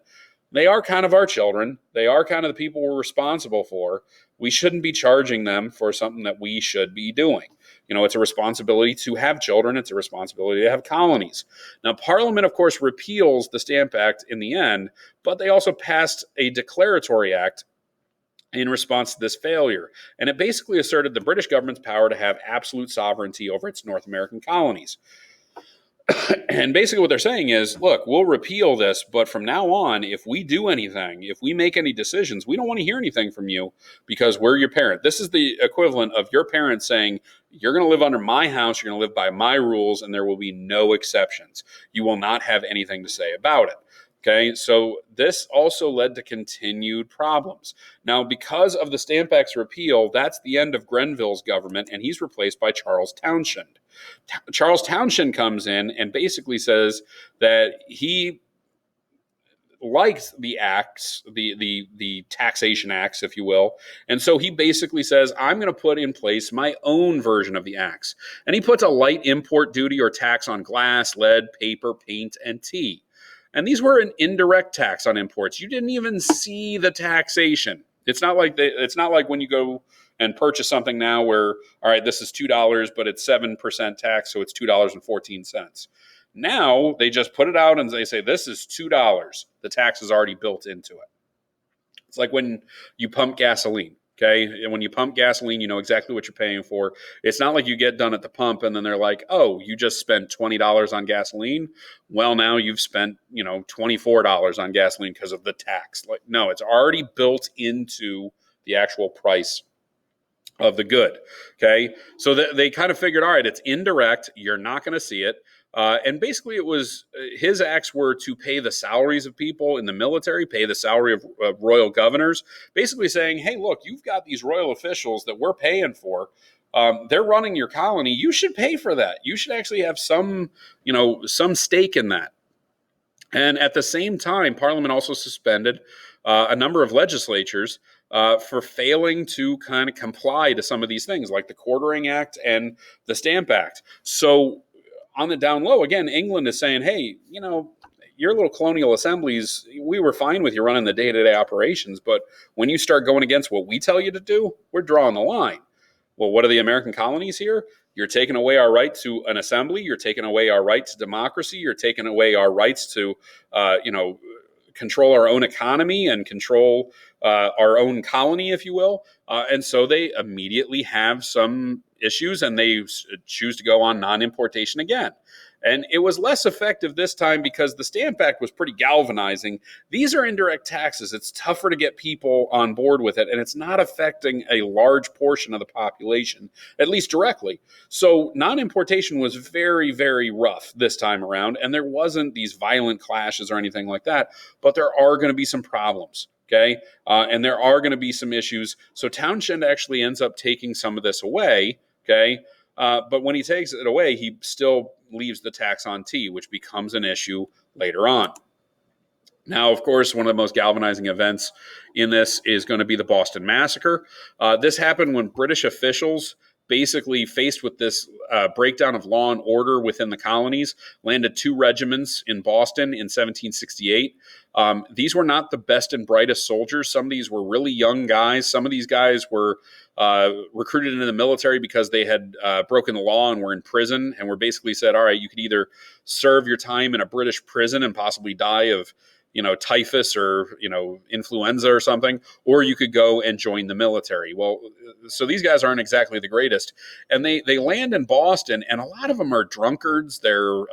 They are kind of our children. They are kind of the people we're responsible for. We shouldn't be charging them for something that we should be doing. It's a responsibility to have children. It's a responsibility to have colonies. Now, Parliament, of course, repeals the Stamp Act in the end, but they also passed a declaratory act in response to this failure. And it basically asserted the British government's power to have absolute sovereignty over its North American colonies. And basically what they're saying is, look, we'll repeal this, but from now on, if we do anything, if we make any decisions, we don't want to hear anything from you because we're your parent. This is the equivalent of your parents saying, you're going to live under my house, you're going to live by my rules, and there will be no exceptions. You will not have anything to say about it. Okay, so this also led to continued problems. Now, because of the Stamp Act's repeal, that's the end of Grenville's government, and he's replaced by Charles Townshend. Charles Townshend comes in and basically says that he likes the acts, the taxation acts, if you will. And so he basically says, I'm going to put in place my own version of the acts. And he puts a light import duty or tax on glass, lead, paper, paint, and tea. And these were an indirect tax on imports. You didn't even see the taxation. It's not like when you go and purchase something now where, all right, this is $2, but it's 7% tax, so it's $2.14. Now they just put it out and they say, this is $2. The tax is already built into it. It's like when you pump gasoline. Okay. And when you pump gasoline, you know exactly what you're paying for. It's not like you get done at the pump and then they're like, oh, you just spent $20 on gasoline. Well, now you've spent, $24 on gasoline because of the tax. Like, no, it's already built into the actual price of the good. Okay. So they kind of figured, all right, it's indirect. You're not going to see it. And basically, it was his acts were to pay the salaries of people in the military, pay the salary of royal governors, basically saying, hey, look, you've got these royal officials that we're paying for. They're running your colony. You should pay for that. You should actually have some stake in that. And at the same time, Parliament also suspended a number of legislatures for failing to kind of comply to some of these things, like the Quartering Act and the Stamp Act. So on the down low, again, England is saying, hey, your little colonial assemblies, we were fine with you running the day-to-day operations, but when you start going against what we tell you to do, we're drawing the line. Well, what are the American colonies here? You're taking away our right to an assembly. You're taking away our right to democracy. You're taking away our rights to, control our own economy and control our own colony, if you will. And so they immediately have some issues and they choose to go on non-importation again. And it was less effective this time because the Stamp Act was pretty galvanizing. These are indirect taxes. It's tougher to get people on board with it, and it's not affecting a large portion of the population, at least directly. So non-importation was very, very rough this time around, and there wasn't these violent clashes or anything like that, but there are going to be some problems. Okay. And there are going to be some issues. So Townshend actually ends up taking some of this away. Okay. But when he takes it away, he still leaves the tax on tea, which becomes an issue later on. Now, of course, one of the most galvanizing events in this is going to be the Boston Massacre. This happened when British officials, basically faced with this breakdown of law and order within the colonies, landed 2 regiments in Boston in 1768. These were not the best and brightest soldiers. Some of these were really young guys. Some of these guys were recruited into the military because they had broken the law and were in prison and were basically said, all right, you could either serve your time in a British prison and possibly die of typhus or, influenza or something, or you could go and join the military. Well, so these guys aren't exactly the greatest. And they land in Boston, and a lot of them are drunkards. They're,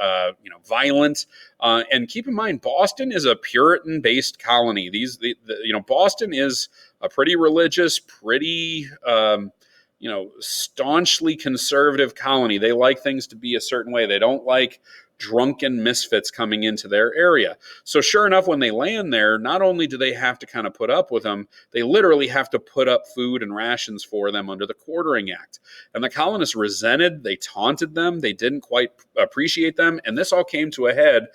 violent. And keep in mind, Boston is a Puritan-based colony. Boston is a pretty religious, pretty, staunchly conservative colony. They like things to be a certain way. They don't like drunken misfits coming into their area. So sure enough, when they land there, not only do they have to kind of put up with them, they literally have to put up food and rations for them under the Quartering Act. And the colonists resented, they taunted them, they didn't quite appreciate them, and this all came to a head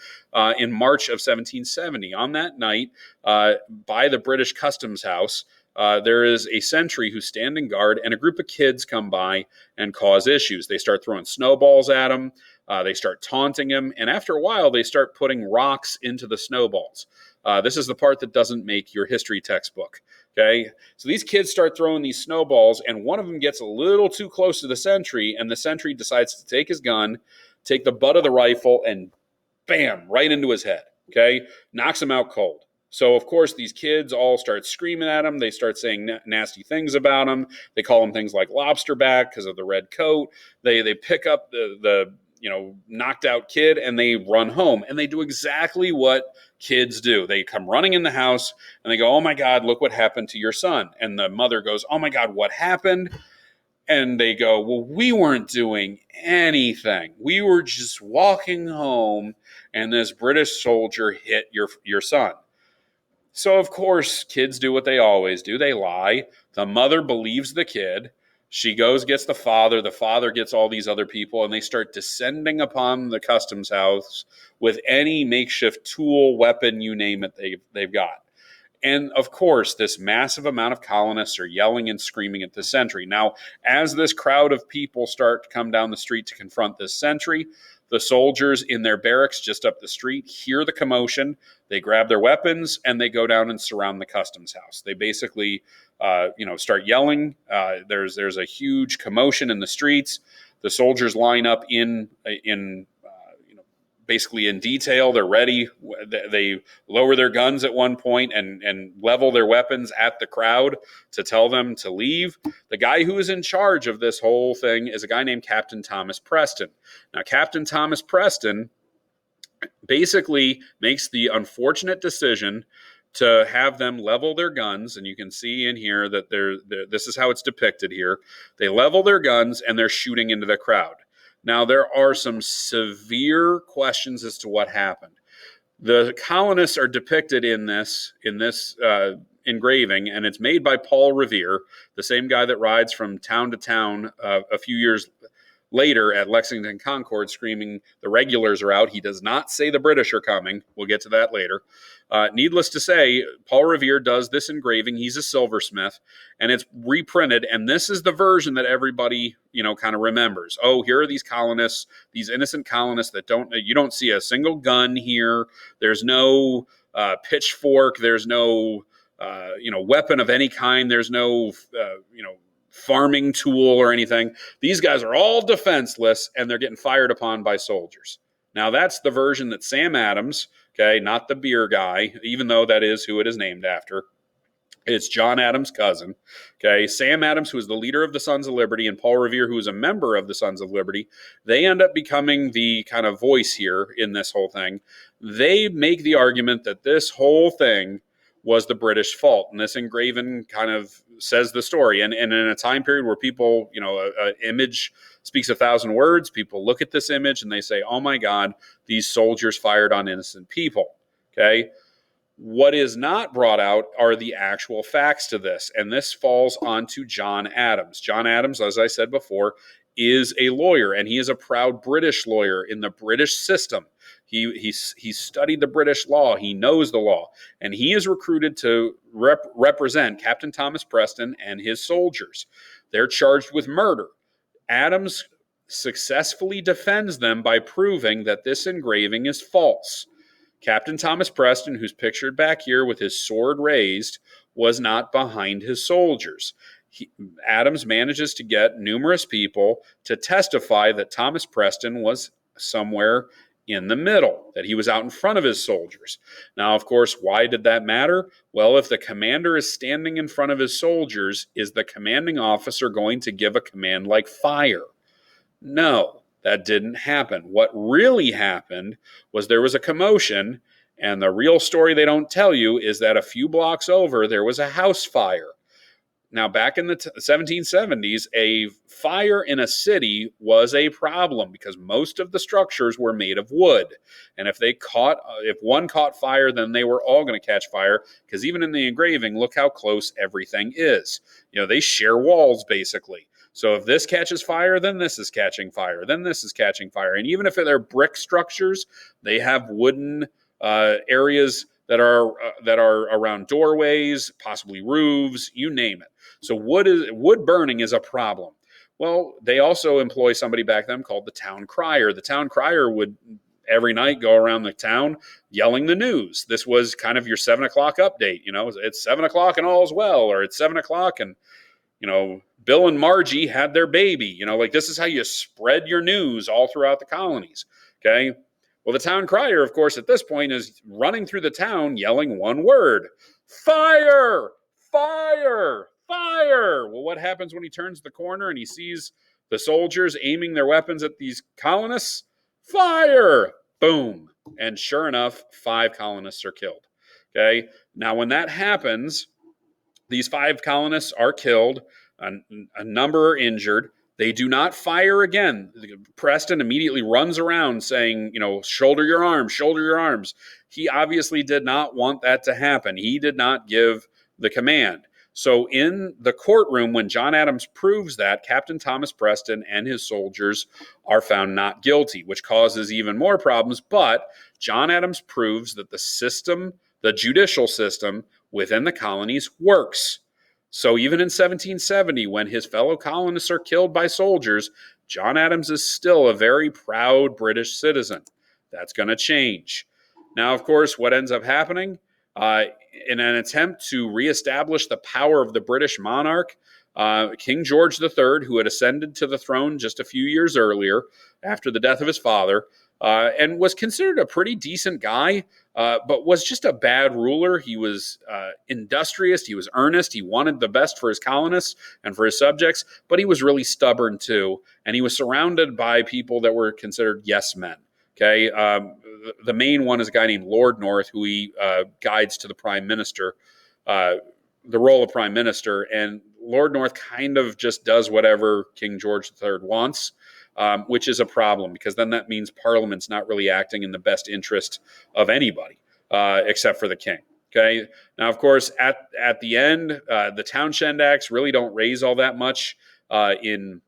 in March of 1770. On that night, by the British Customs House, there is a sentry who's standing guard, and a group of kids come by and cause issues. They start throwing snowballs at him. They start taunting him. And after a while, they start putting rocks into the snowballs. This is the part that doesn't make your history textbook. Okay. So these kids start throwing these snowballs, and one of them gets a little too close to the sentry, and the sentry decides to take his gun, take the butt of the rifle, and bam, right into his head. Okay. Knocks him out cold. So, of course, these kids all start screaming at him. They start saying nasty things about him. They call him things like lobster back because of the red coat. They pick up the knocked out kid, and they run home. And they do exactly what kids do. They come running in the house, and they go, "Oh, my God, look what happened to your son." And the mother goes, "Oh, my God, what happened?" And they go, "Well, we weren't doing anything. We were just walking home, and this British soldier hit your son." So, of course, kids do what they always do. They lie. The mother believes the kid. She goes, gets the father. The father gets all these other people, and they start descending upon the customs house with any makeshift tool, weapon, you name it, they've got. And, of course, this massive amount of colonists are yelling and screaming at the sentry. Now, as this crowd of people start to come down the street to confront this sentry, the soldiers in their barracks just up the street hear the commotion. They grab their weapons, and they go down and surround the customs house. They basically, start yelling. There's a huge commotion in the streets. The soldiers line up basically in detail. They're ready. They lower their guns at one point and level their weapons at the crowd to tell them to leave. The guy who is in charge of this whole thing is a guy named Captain Thomas Preston. Now, Captain Thomas Preston basically makes the unfortunate decision to have them level their guns, and you can see in here that this is how it's depicted here. They level their guns, and they're shooting into the crowd. Now, there are some severe questions as to what happened. The colonists are depicted in this engraving, and it's made by Paul Revere, the same guy that rides from town to town a few years later at Lexington Concord screaming, "The regulars are out." He does not say the British are coming. We'll get to that later. Needless to say, Paul Revere does this engraving. He's a silversmith, and it's reprinted. And this is the version that everybody, kind of remembers. Oh, here are these colonists, these innocent colonists you don't see a single gun here. There's no pitchfork. There's no, weapon of any kind. There's no, farming tool or anything. These guys are all defenseless, and they're getting fired upon by soldiers. Now, that's the version that Sam Adams, okay, not the beer guy, even though that is who it is named after. It's John Adams' cousin, okay? Sam Adams, who is the leader of the Sons of Liberty, and Paul Revere, who is a member of the Sons of Liberty, they end up becoming the kind of voice here in this whole thing. They make the argument that this whole thing was the British fault. And this engraving kind of says the story. And in a time period where people, an image speaks 1,000 words, people look at this image and they say, "Oh my God, these soldiers fired on innocent people." Okay. What is not brought out are the actual facts to this. And this falls onto John Adams. John Adams, as I said before, is a lawyer, and he is a proud British lawyer in the British system. He studied the British law. He knows the law, and he is recruited to represent Captain Thomas Preston and his soldiers. They're charged with murder. Adams successfully defends them by proving that this engraving is false. Captain Thomas Preston, who's pictured back here with his sword raised, was not behind his soldiers. Adams manages to get numerous people to testify that Thomas Preston was somewhere in the middle, that he was out in front of his soldiers. Now, of course, why did that matter? Well, if the commander is standing in front of his soldiers, is the commanding officer going to give a command like fire? No, that didn't happen. What really happened was there was a commotion, and the real story they don't tell you is that a few blocks over, there was a house fire. Now, back in the 1770s, a fire in a city was a problem because most of the structures were made of wood. And if one caught fire, then they were all going to catch fire because even in the engraving, look how close everything is. They share walls basically. So if this catches fire, then this is catching fire, then this is catching fire. And even if they're brick structures, they have wooden areas that are around doorways, possibly roofs, you name it. So wood burning is a problem. Well, they also employ somebody back then called the town crier. The town crier would every night go around the town yelling the news. This was kind of your 7 o'clock update. It's 7 o'clock and all's well, or it's 7 o'clock and Bill and Margie had their baby. This is how you spread your news all throughout the colonies. Okay. Well, the town crier, of course, at this point is running through the town yelling one word: fire, fire, fire. Well, what happens when he turns the corner and he sees the soldiers aiming their weapons at these colonists? Fire! Boom. And sure enough, 5 colonists are killed. Okay. Now, when that happens, these 5 colonists are killed, a number are injured. They do not fire again. Preston immediately runs around saying, shoulder your arms, shoulder your arms. He obviously did not want that to happen. He did not give the command. So in the courtroom, when John Adams proves that, Captain Thomas Preston and his soldiers are found not guilty, which causes even more problems. But John Adams proves that the judicial system within the colonies works. So even in 1770, when his fellow colonists are killed by soldiers, John Adams is still a very proud British citizen. That's going to change. Now, of course, what ends up happening? In an attempt to reestablish the power of the British monarch, King George III, who had ascended to the throne just a few years earlier after the death of his father, and was considered a pretty decent guy, but was just a bad ruler. He was industrious. He was earnest. He wanted the best for his colonists and for his subjects, but he was really stubborn too. And he was surrounded by people that were considered yes men. Okay. The main one is a guy named Lord North, who he guides to the prime minister, the role of prime minister. And Lord North kind of just does whatever King George III wants. Which is a problem because then that means Parliament's not really acting in the best interest of anybody except for the king. Okay. Now, of course, at the end, the Townshend Acts really don't raise all that much in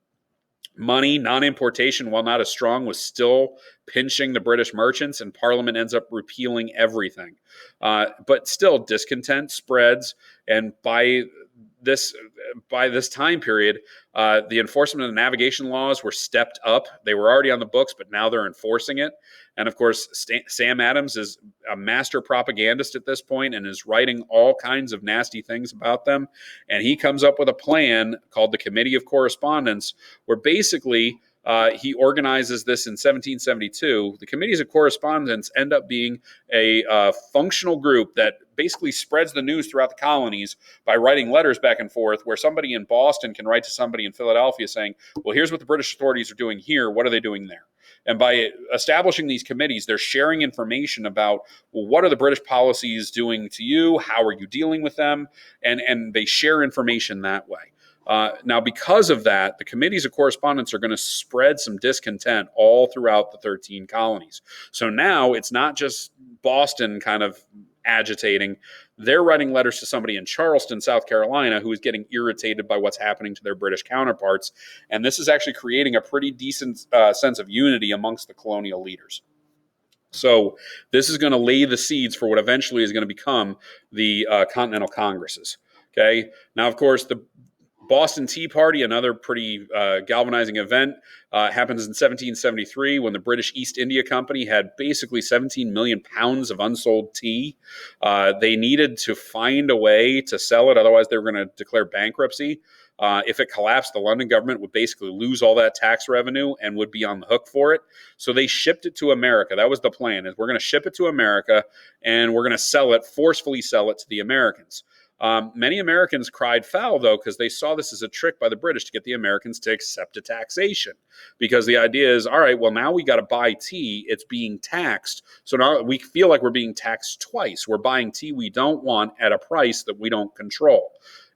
money. Non-importation, while not as strong, was still pinching the British merchants, and Parliament ends up repealing everything. But still, discontent spreads, and by this time period, the enforcement of the navigation laws were stepped up. They were already on the books, but now they're enforcing it. And of course, Sam Adams is a master propagandist at this point and is writing all kinds of nasty things about them. And he comes up with a plan called the Committee of Correspondence, where basically he organizes this in 1772. The Committees of Correspondence end up being a functional group that basically spreads the news throughout the colonies by writing letters back and forth, where somebody in Boston can write to somebody in Philadelphia saying, well, here's what the British authorities are doing here. What are they doing there? And by establishing these committees, they're sharing information about, well, what are the British policies doing to you? How are you dealing with them? And they share information that way. Now, because of that, the Committees of Correspondence are going to spread some discontent all throughout the 13 colonies. So now it's not just Boston kind of agitating. They're writing letters to somebody in Charleston, South Carolina, who is getting irritated by what's happening to their British counterparts. And this is actually creating a pretty decent sense of unity amongst the colonial leaders. So this is going to lay the seeds for what eventually is going to become the Continental Congresses. Okay. Now, of course, the Boston Tea Party, another pretty galvanizing event, happens in 1773 when the British East India Company had basically 17 million pounds of unsold tea. They needed to find a way to sell it, otherwise they were going to declare bankruptcy. If it collapsed, the London government would basically lose all that tax revenue and would be on the hook for it. So they shipped it to America. That was the plan, is we're going to ship it to America and we're going to forcefully sell it to the Americans. Many Americans cried foul, though, because they saw this as a trick by the British to get the Americans to accept a taxation. Because the idea is, all right, well, now we got to buy tea. It's being taxed. So now we feel like we're being taxed twice. We're buying tea we don't want at a price that we don't control.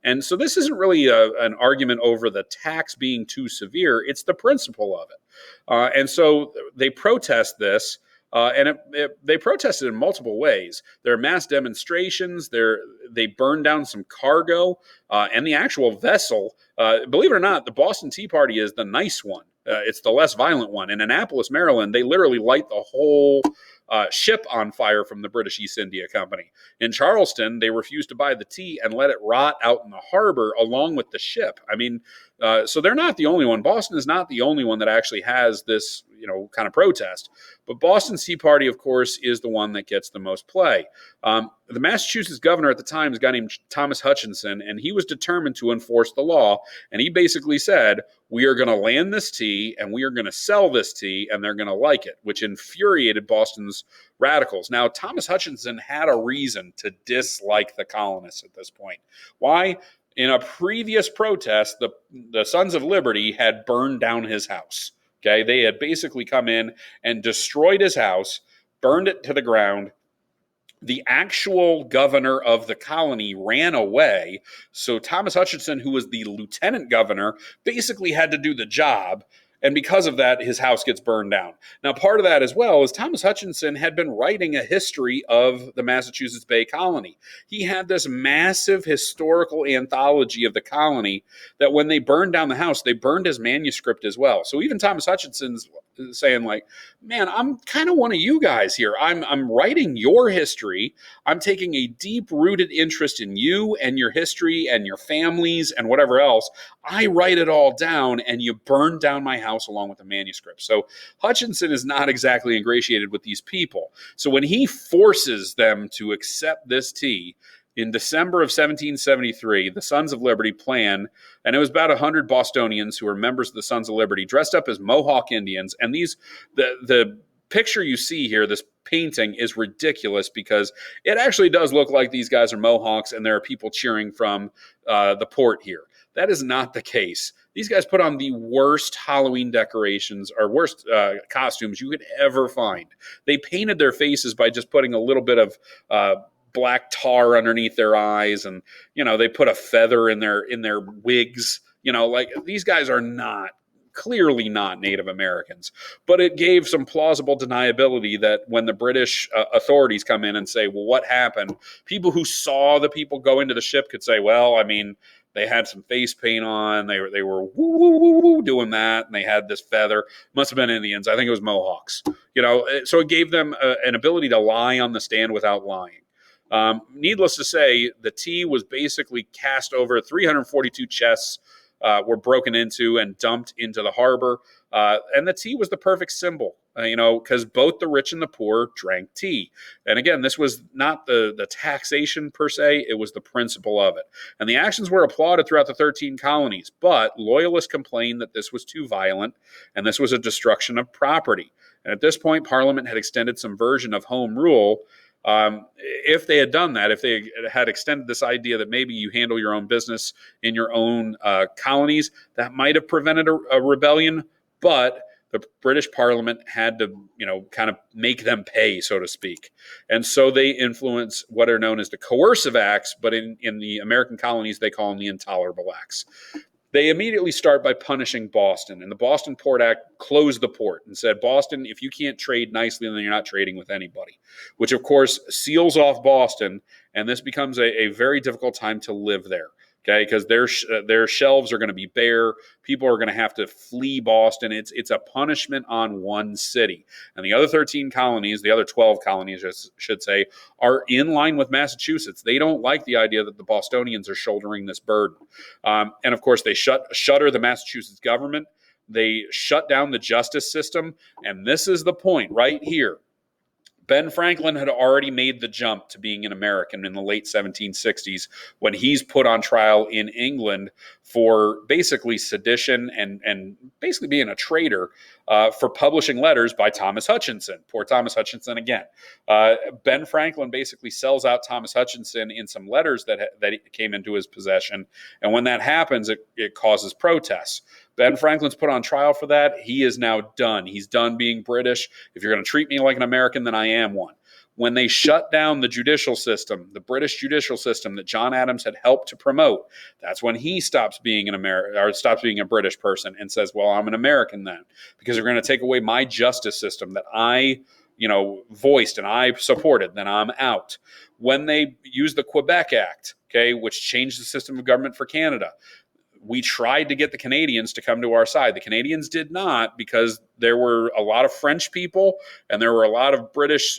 And so this isn't really an argument over the tax being too severe. It's the principle of it. And so they protest this. They protested in multiple ways. There are mass demonstrations. They burned down some cargo and the actual vessel. Believe it or not, the Boston Tea Party is the nice one. It's the less violent one. In Annapolis, Maryland, they literally light the whole ship on fire from the British East India Company. In Charleston, they refused to buy the tea and let it rot out in the harbor along with the ship. I mean, so they're not the only one. Boston is not the only one that actually has this, kind of protest. But Boston's Tea Party, of course, is the one that gets the most play. The Massachusetts governor at the time is a guy named Thomas Hutchinson, and he was determined to enforce the law. And he basically said, we are going to land this tea, and we are going to sell this tea, and they're going to like it, which infuriated Boston's radicals. Now, Thomas Hutchinson had a reason to dislike the colonists at this point. Why? In a previous protest, the Sons of Liberty had burned down his house. Okay, they had basically come in and destroyed his house, burned it to the ground. The actual governor of the colony ran away. So Thomas Hutchinson, who was the lieutenant governor, basically had to do the job. And because of that, his house gets burned down. Now, part of that as well is Thomas Hutchinson had been writing a history of the Massachusetts Bay Colony. He had this massive historical anthology of the colony that when they burned down the house, they burned his manuscript as well. So even Thomas Hutchinson's saying like, man, I'm kind of one of you guys here. I'm writing your history. I'm taking a deep-rooted interest in you and your history and your families and whatever else. I write it all down, and you burn down my house along with the manuscript. So Hutchinson is not exactly ingratiated with these people. So when he forces them to accept this tea, in December of 1773, the Sons of Liberty plan, and it was about 100 Bostonians who were members of the Sons of Liberty, dressed up as Mohawk Indians. And the picture you see here, this painting, is ridiculous because it actually does look like these guys are Mohawks and there are people cheering from the port here. That is not the case. These guys put on the worst Halloween decorations or worst costumes you could ever find. They painted their faces by just putting a little bit of black tar underneath their eyes, and they put a feather in their wigs. Like, these guys are clearly not Native Americans, but it gave some plausible deniability that when the British authorities come in and say, well, what happened? People who saw the people go into the ship could say, well, I mean, they had some face paint on. They were woo, woo, woo, woo, doing that, and they had this feather. Must have been Indians. I think it was Mohawks. So it gave them an ability to lie on the stand without lying. Needless to say, the tea was basically cast over. 342 chests were broken into and dumped into the harbor. And the tea was the perfect symbol, because both the rich and the poor drank tea. And again, this was not the taxation per se, it was the principle of it. And the actions were applauded throughout the 13 colonies, but loyalists complained that this was too violent and this was a destruction of property. And at this point, Parliament had extended some version of home rule. If they had done that, if they had extended this idea that maybe you handle your own business in your own colonies, that might have prevented a rebellion. But the British Parliament had to, kind of make them pay, so to speak. And so they influence what are known as the coercive acts, but in the American colonies, they call them the intolerable acts. They immediately start by punishing Boston, and the Boston Port Act closed the port and said, Boston, if you can't trade nicely, then you're not trading with anybody, which of course seals off Boston, and this becomes a very difficult time to live there. Okay, because their shelves are going to be bare. People are going to have to flee Boston. It's a punishment on one city. And the other 13 colonies, the other 12 colonies, I should say, are in line with Massachusetts. They don't like the idea that the Bostonians are shouldering this burden. And of course, they shutter the Massachusetts government. They shut down the justice system. And this is the point right here. Ben Franklin had already made the jump to being an American in the late 1760s when he's put on trial in England for basically sedition and basically being a traitor for publishing letters by Thomas Hutchinson. Poor Thomas Hutchinson again. Ben Franklin basically sells out Thomas Hutchinson in some letters that came into his possession. And when that happens, it causes protests. Ben Franklin's put on trial for that. He is now done. He's done being British. If you're going to treat me like an American, then I am one. when they shut down the judicial system, the British judicial system that John Adams had helped to promote, that's when he stops being stops being a British person and says, well, I'm an American then, because they're going to take away my justice system that I voiced and I supported, then I'm out. When they used the Quebec Act, okay, which changed the system of government for Canada, we tried to get the Canadians to come to our side. The Canadians did not, because there were a lot of French people and there were a lot of British,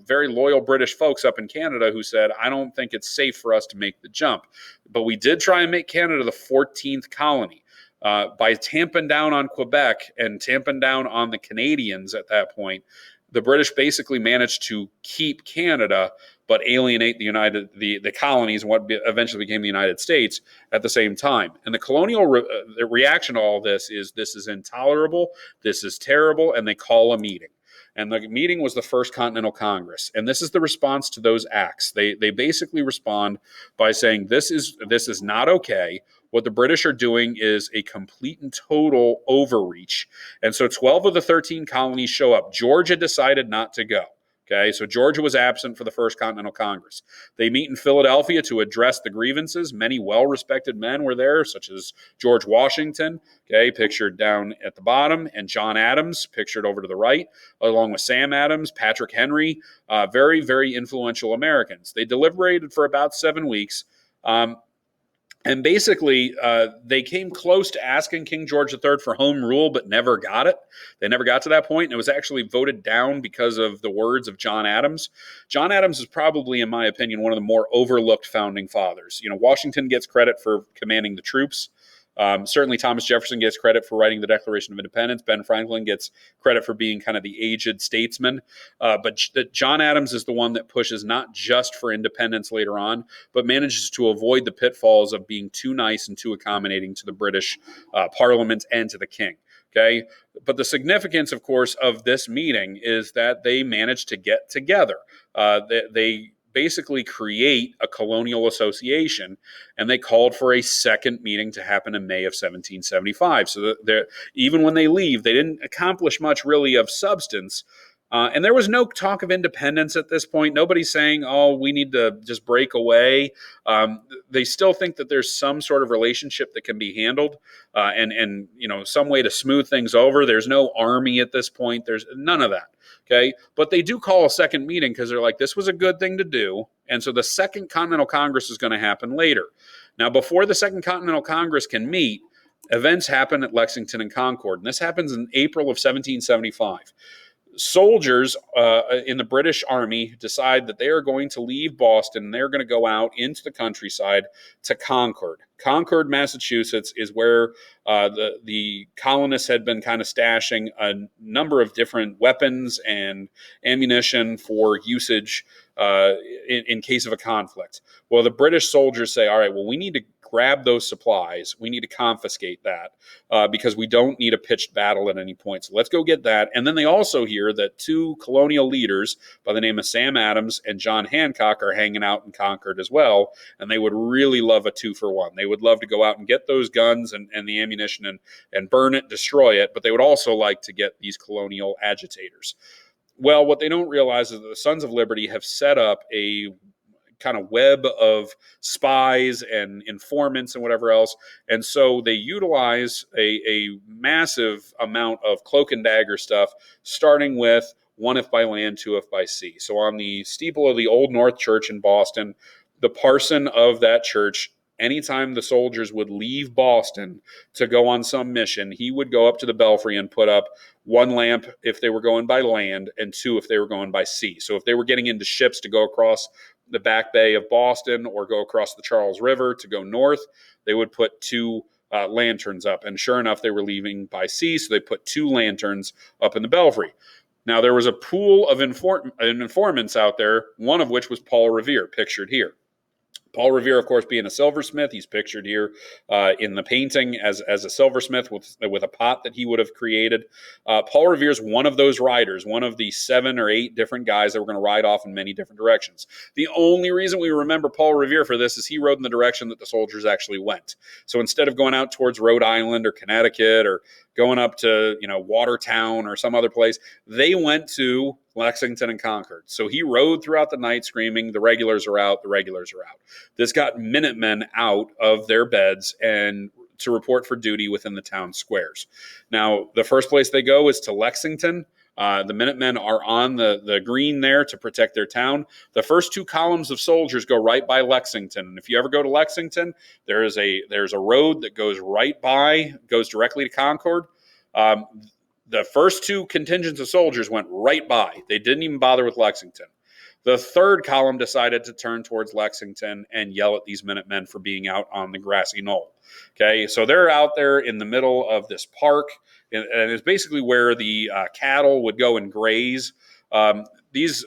very loyal British folks up in Canada who said, I don't think it's safe for us to make the jump. But we did try and make Canada the 14th colony. By tamping down on Quebec and tamping down on the Canadians at that point, the British basically managed to keep Canada, but alienate the colonies and what eventually became the United States at the same time. And the colonial the reaction to all this is intolerable, this is terrible, and they call a meeting. And the meeting was the First Continental Congress. And this is the response to those acts. They basically respond by saying this is not okay. What the British are doing is a complete and total overreach. And so 12 of the 13 colonies show up. Georgia decided not to go. Okay, so Georgia was absent for the First Continental Congress. They meet in Philadelphia to address the grievances. Many well-respected men were there, such as George Washington, okay, pictured down at the bottom, and John Adams, pictured over to the right, along with Sam Adams, Patrick Henry, very, very influential Americans. They deliberated for about 7 weeks. And basically, they came close to asking King George III for home rule, but never got it. They never got to that point, and it was actually voted down because of the words of John Adams. John Adams is probably, in my opinion, one of the more overlooked founding fathers. Washington gets credit for commanding the troops. Certainly Thomas Jefferson gets credit for writing the Declaration of Independence. Ben Franklin gets credit for being kind of the aged statesman. But John Adams is the one that pushes not just for independence later on, but manages to avoid the pitfalls of being too nice and too accommodating to the British Parliament and to the king. Okay. But the significance, of course, of this meeting is that they managed to get together. They basically create a colonial association, and they called for a second meeting to happen in May of 1775. So that even when they leave, they didn't accomplish much really of substance. And there was no talk of independence at this point. Nobody's saying, oh, we need to just break away. They still think that there's some sort of relationship that can be handled and some way to smooth things over. There's no army at this point. There's none of that. Okay. But they do call a second meeting because they're like, this was a good thing to do. And so the Second Continental Congress is going to happen later. Now, before the Second Continental Congress can meet, events happen at Lexington and Concord. And this happens in April of 1775. Soldiers in the British Army decide that they are going to leave Boston and they're going to go out into the countryside to Concord. Concord, Massachusetts is where the colonists had been kind of stashing a number of different weapons and ammunition for usage in case of a conflict. Well, the British soldiers say, all right, well, we need to grab those supplies. We need to confiscate that because we don't need a pitched battle at any point. So let's go get that. And then they also hear that two colonial leaders by the name of Sam Adams and John Hancock are hanging out in Concord as well. And they would really love a 2-for-1. They would love to go out and get those guns and the ammunition and burn it, destroy it. But they would also like to get these colonial agitators. Well, what they don't realize is that the Sons of Liberty have set up a kind of web of spies and informants and whatever else. And so they utilize a massive amount of cloak and dagger stuff, starting with 1 if by land, 2 if by sea. So on the steeple of the Old North Church in Boston, the parson of that church, anytime the soldiers would leave Boston to go on some mission, he would go up to the belfry and put up 1 lamp if they were going by land and 2 if they were going by sea. So if they were getting into ships to go across the back bay of Boston or go across the Charles River to go north, they would put 2 lanterns up. And sure enough, they were leaving by sea, so they put 2 lanterns up in the belfry. Now, there was a pool of informants out there, one of which was Paul Revere, pictured here. Paul Revere, of course, being a silversmith, he's pictured here in the painting as a silversmith with a pot that he would have created. Paul Revere is one of those riders, one of the 7 or 8 different guys that were going to ride off in many different directions. The only reason we remember Paul Revere for this is he rode in the direction that the soldiers actually went. So instead of going out towards Rhode Island or Connecticut or going up to, Watertown or some other place. They went to Lexington and Concord. So he rode throughout the night screaming, the regulars are out, the regulars are out. This got Minutemen out of their beds and to report for duty within the town squares. Now, the first place they go is to Lexington. The Minutemen are on the green there to protect their town. The first two columns of soldiers go right by Lexington. And if you ever go to Lexington, there's a road that goes goes directly to Concord. The first two contingents of soldiers went right by. They didn't even bother with Lexington. The third column decided to turn towards Lexington and yell at these Minutemen for being out on the grassy knoll. Okay, so they're out there in the middle of this park, and it's basically where the cattle would go and graze. These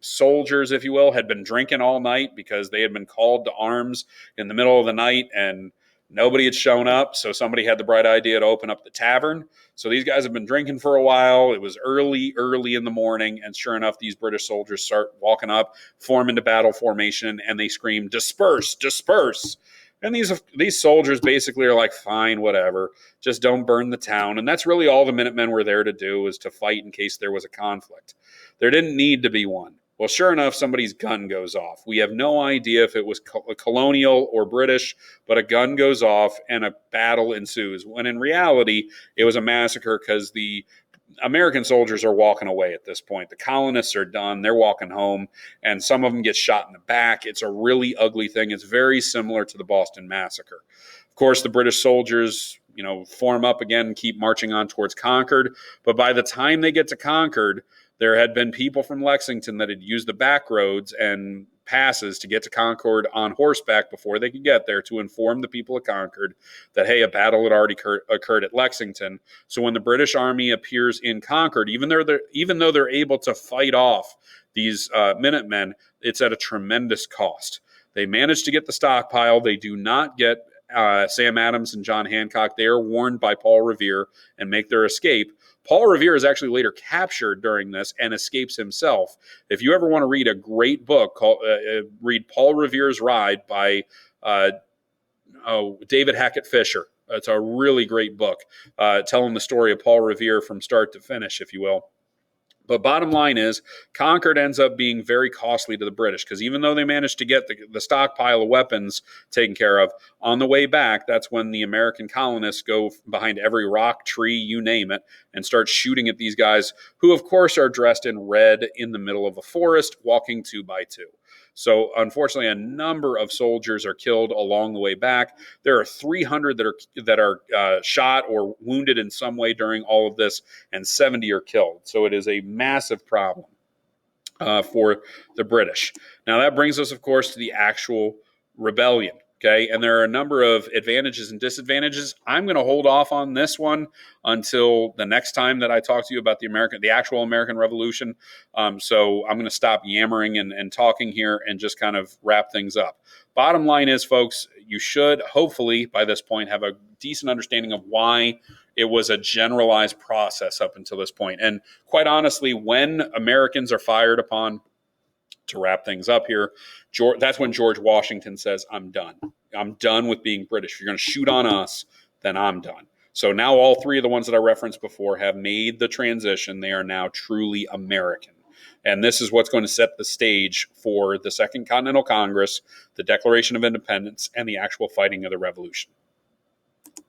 soldiers, if you will, had been drinking all night because they had been called to arms in the middle of the night, and nobody had shown up, so somebody had the bright idea to open up the tavern. So these guys have been drinking for a while. It was early in the morning, and sure enough, these British soldiers start walking up, form into battle formation, and they scream, "Disperse! Disperse!" And these soldiers basically are like, fine, whatever, just don't burn the town. And that's really all the Minutemen were there to do, was to fight in case there was a conflict. There didn't need to be one. Well, sure enough, somebody's gun goes off. We have no idea if it was colonial or British, but a gun goes off and a battle ensues. When in reality, it was a massacre because the American soldiers are walking away at this point. The colonists are done. They're walking home, and some of them get shot in the back. It's a really ugly thing. It's very similar to the Boston Massacre. Of course, the British soldiers, form up again and keep marching on towards Concord. But by the time they get to Concord, there had been people from Lexington that had used the back roads and passes to get to Concord on horseback before they could get there to inform the people of Concord that, hey, a battle had already occurred at Lexington. So when the British Army appears in Concord, even though they're able to fight off these Minutemen, it's at a tremendous cost. They manage to get the stockpile. They do not get Sam Adams and John Hancock. They are warned by Paul Revere and make their escape. Paul Revere is actually later captured during this and escapes himself. If you ever want to read a great book, read Paul Revere's Ride by David Hackett Fisher. It's a really great book telling the story of Paul Revere from start to finish, if you will. But bottom line is, Concord ends up being very costly to the British because even though they managed to get the stockpile of weapons taken care of, on the way back, that's when the American colonists go behind every rock, tree, you name it, and start shooting at these guys who, of course, are dressed in red in the middle of a forest, walking 2 by 2. So, unfortunately, a number of soldiers are killed along the way back. There are 300 that are shot or wounded in some way during all of this, and 70 are killed. So it is a massive problem for the British. Now, that brings us, of course, to the actual rebellion. Okay, and there are a number of advantages and disadvantages. I'm going to hold off on this one until the next time that I talk to you about the actual American Revolution. So I'm going to stop yammering and talking here and just kind of wrap things up. Bottom line is, folks, you should hopefully by this point have a decent understanding of why it was a generalized process up until this point. And quite honestly, when Americans are fired upon, to wrap things up here, that's when George Washington says, I'm done. I'm done with being British. If you're going to shoot on us, then I'm done. So now all three of the ones that I referenced before have made the transition. They are now truly American. And this is what's going to set the stage for the Second Continental Congress, the Declaration of Independence, and the actual fighting of the Revolution.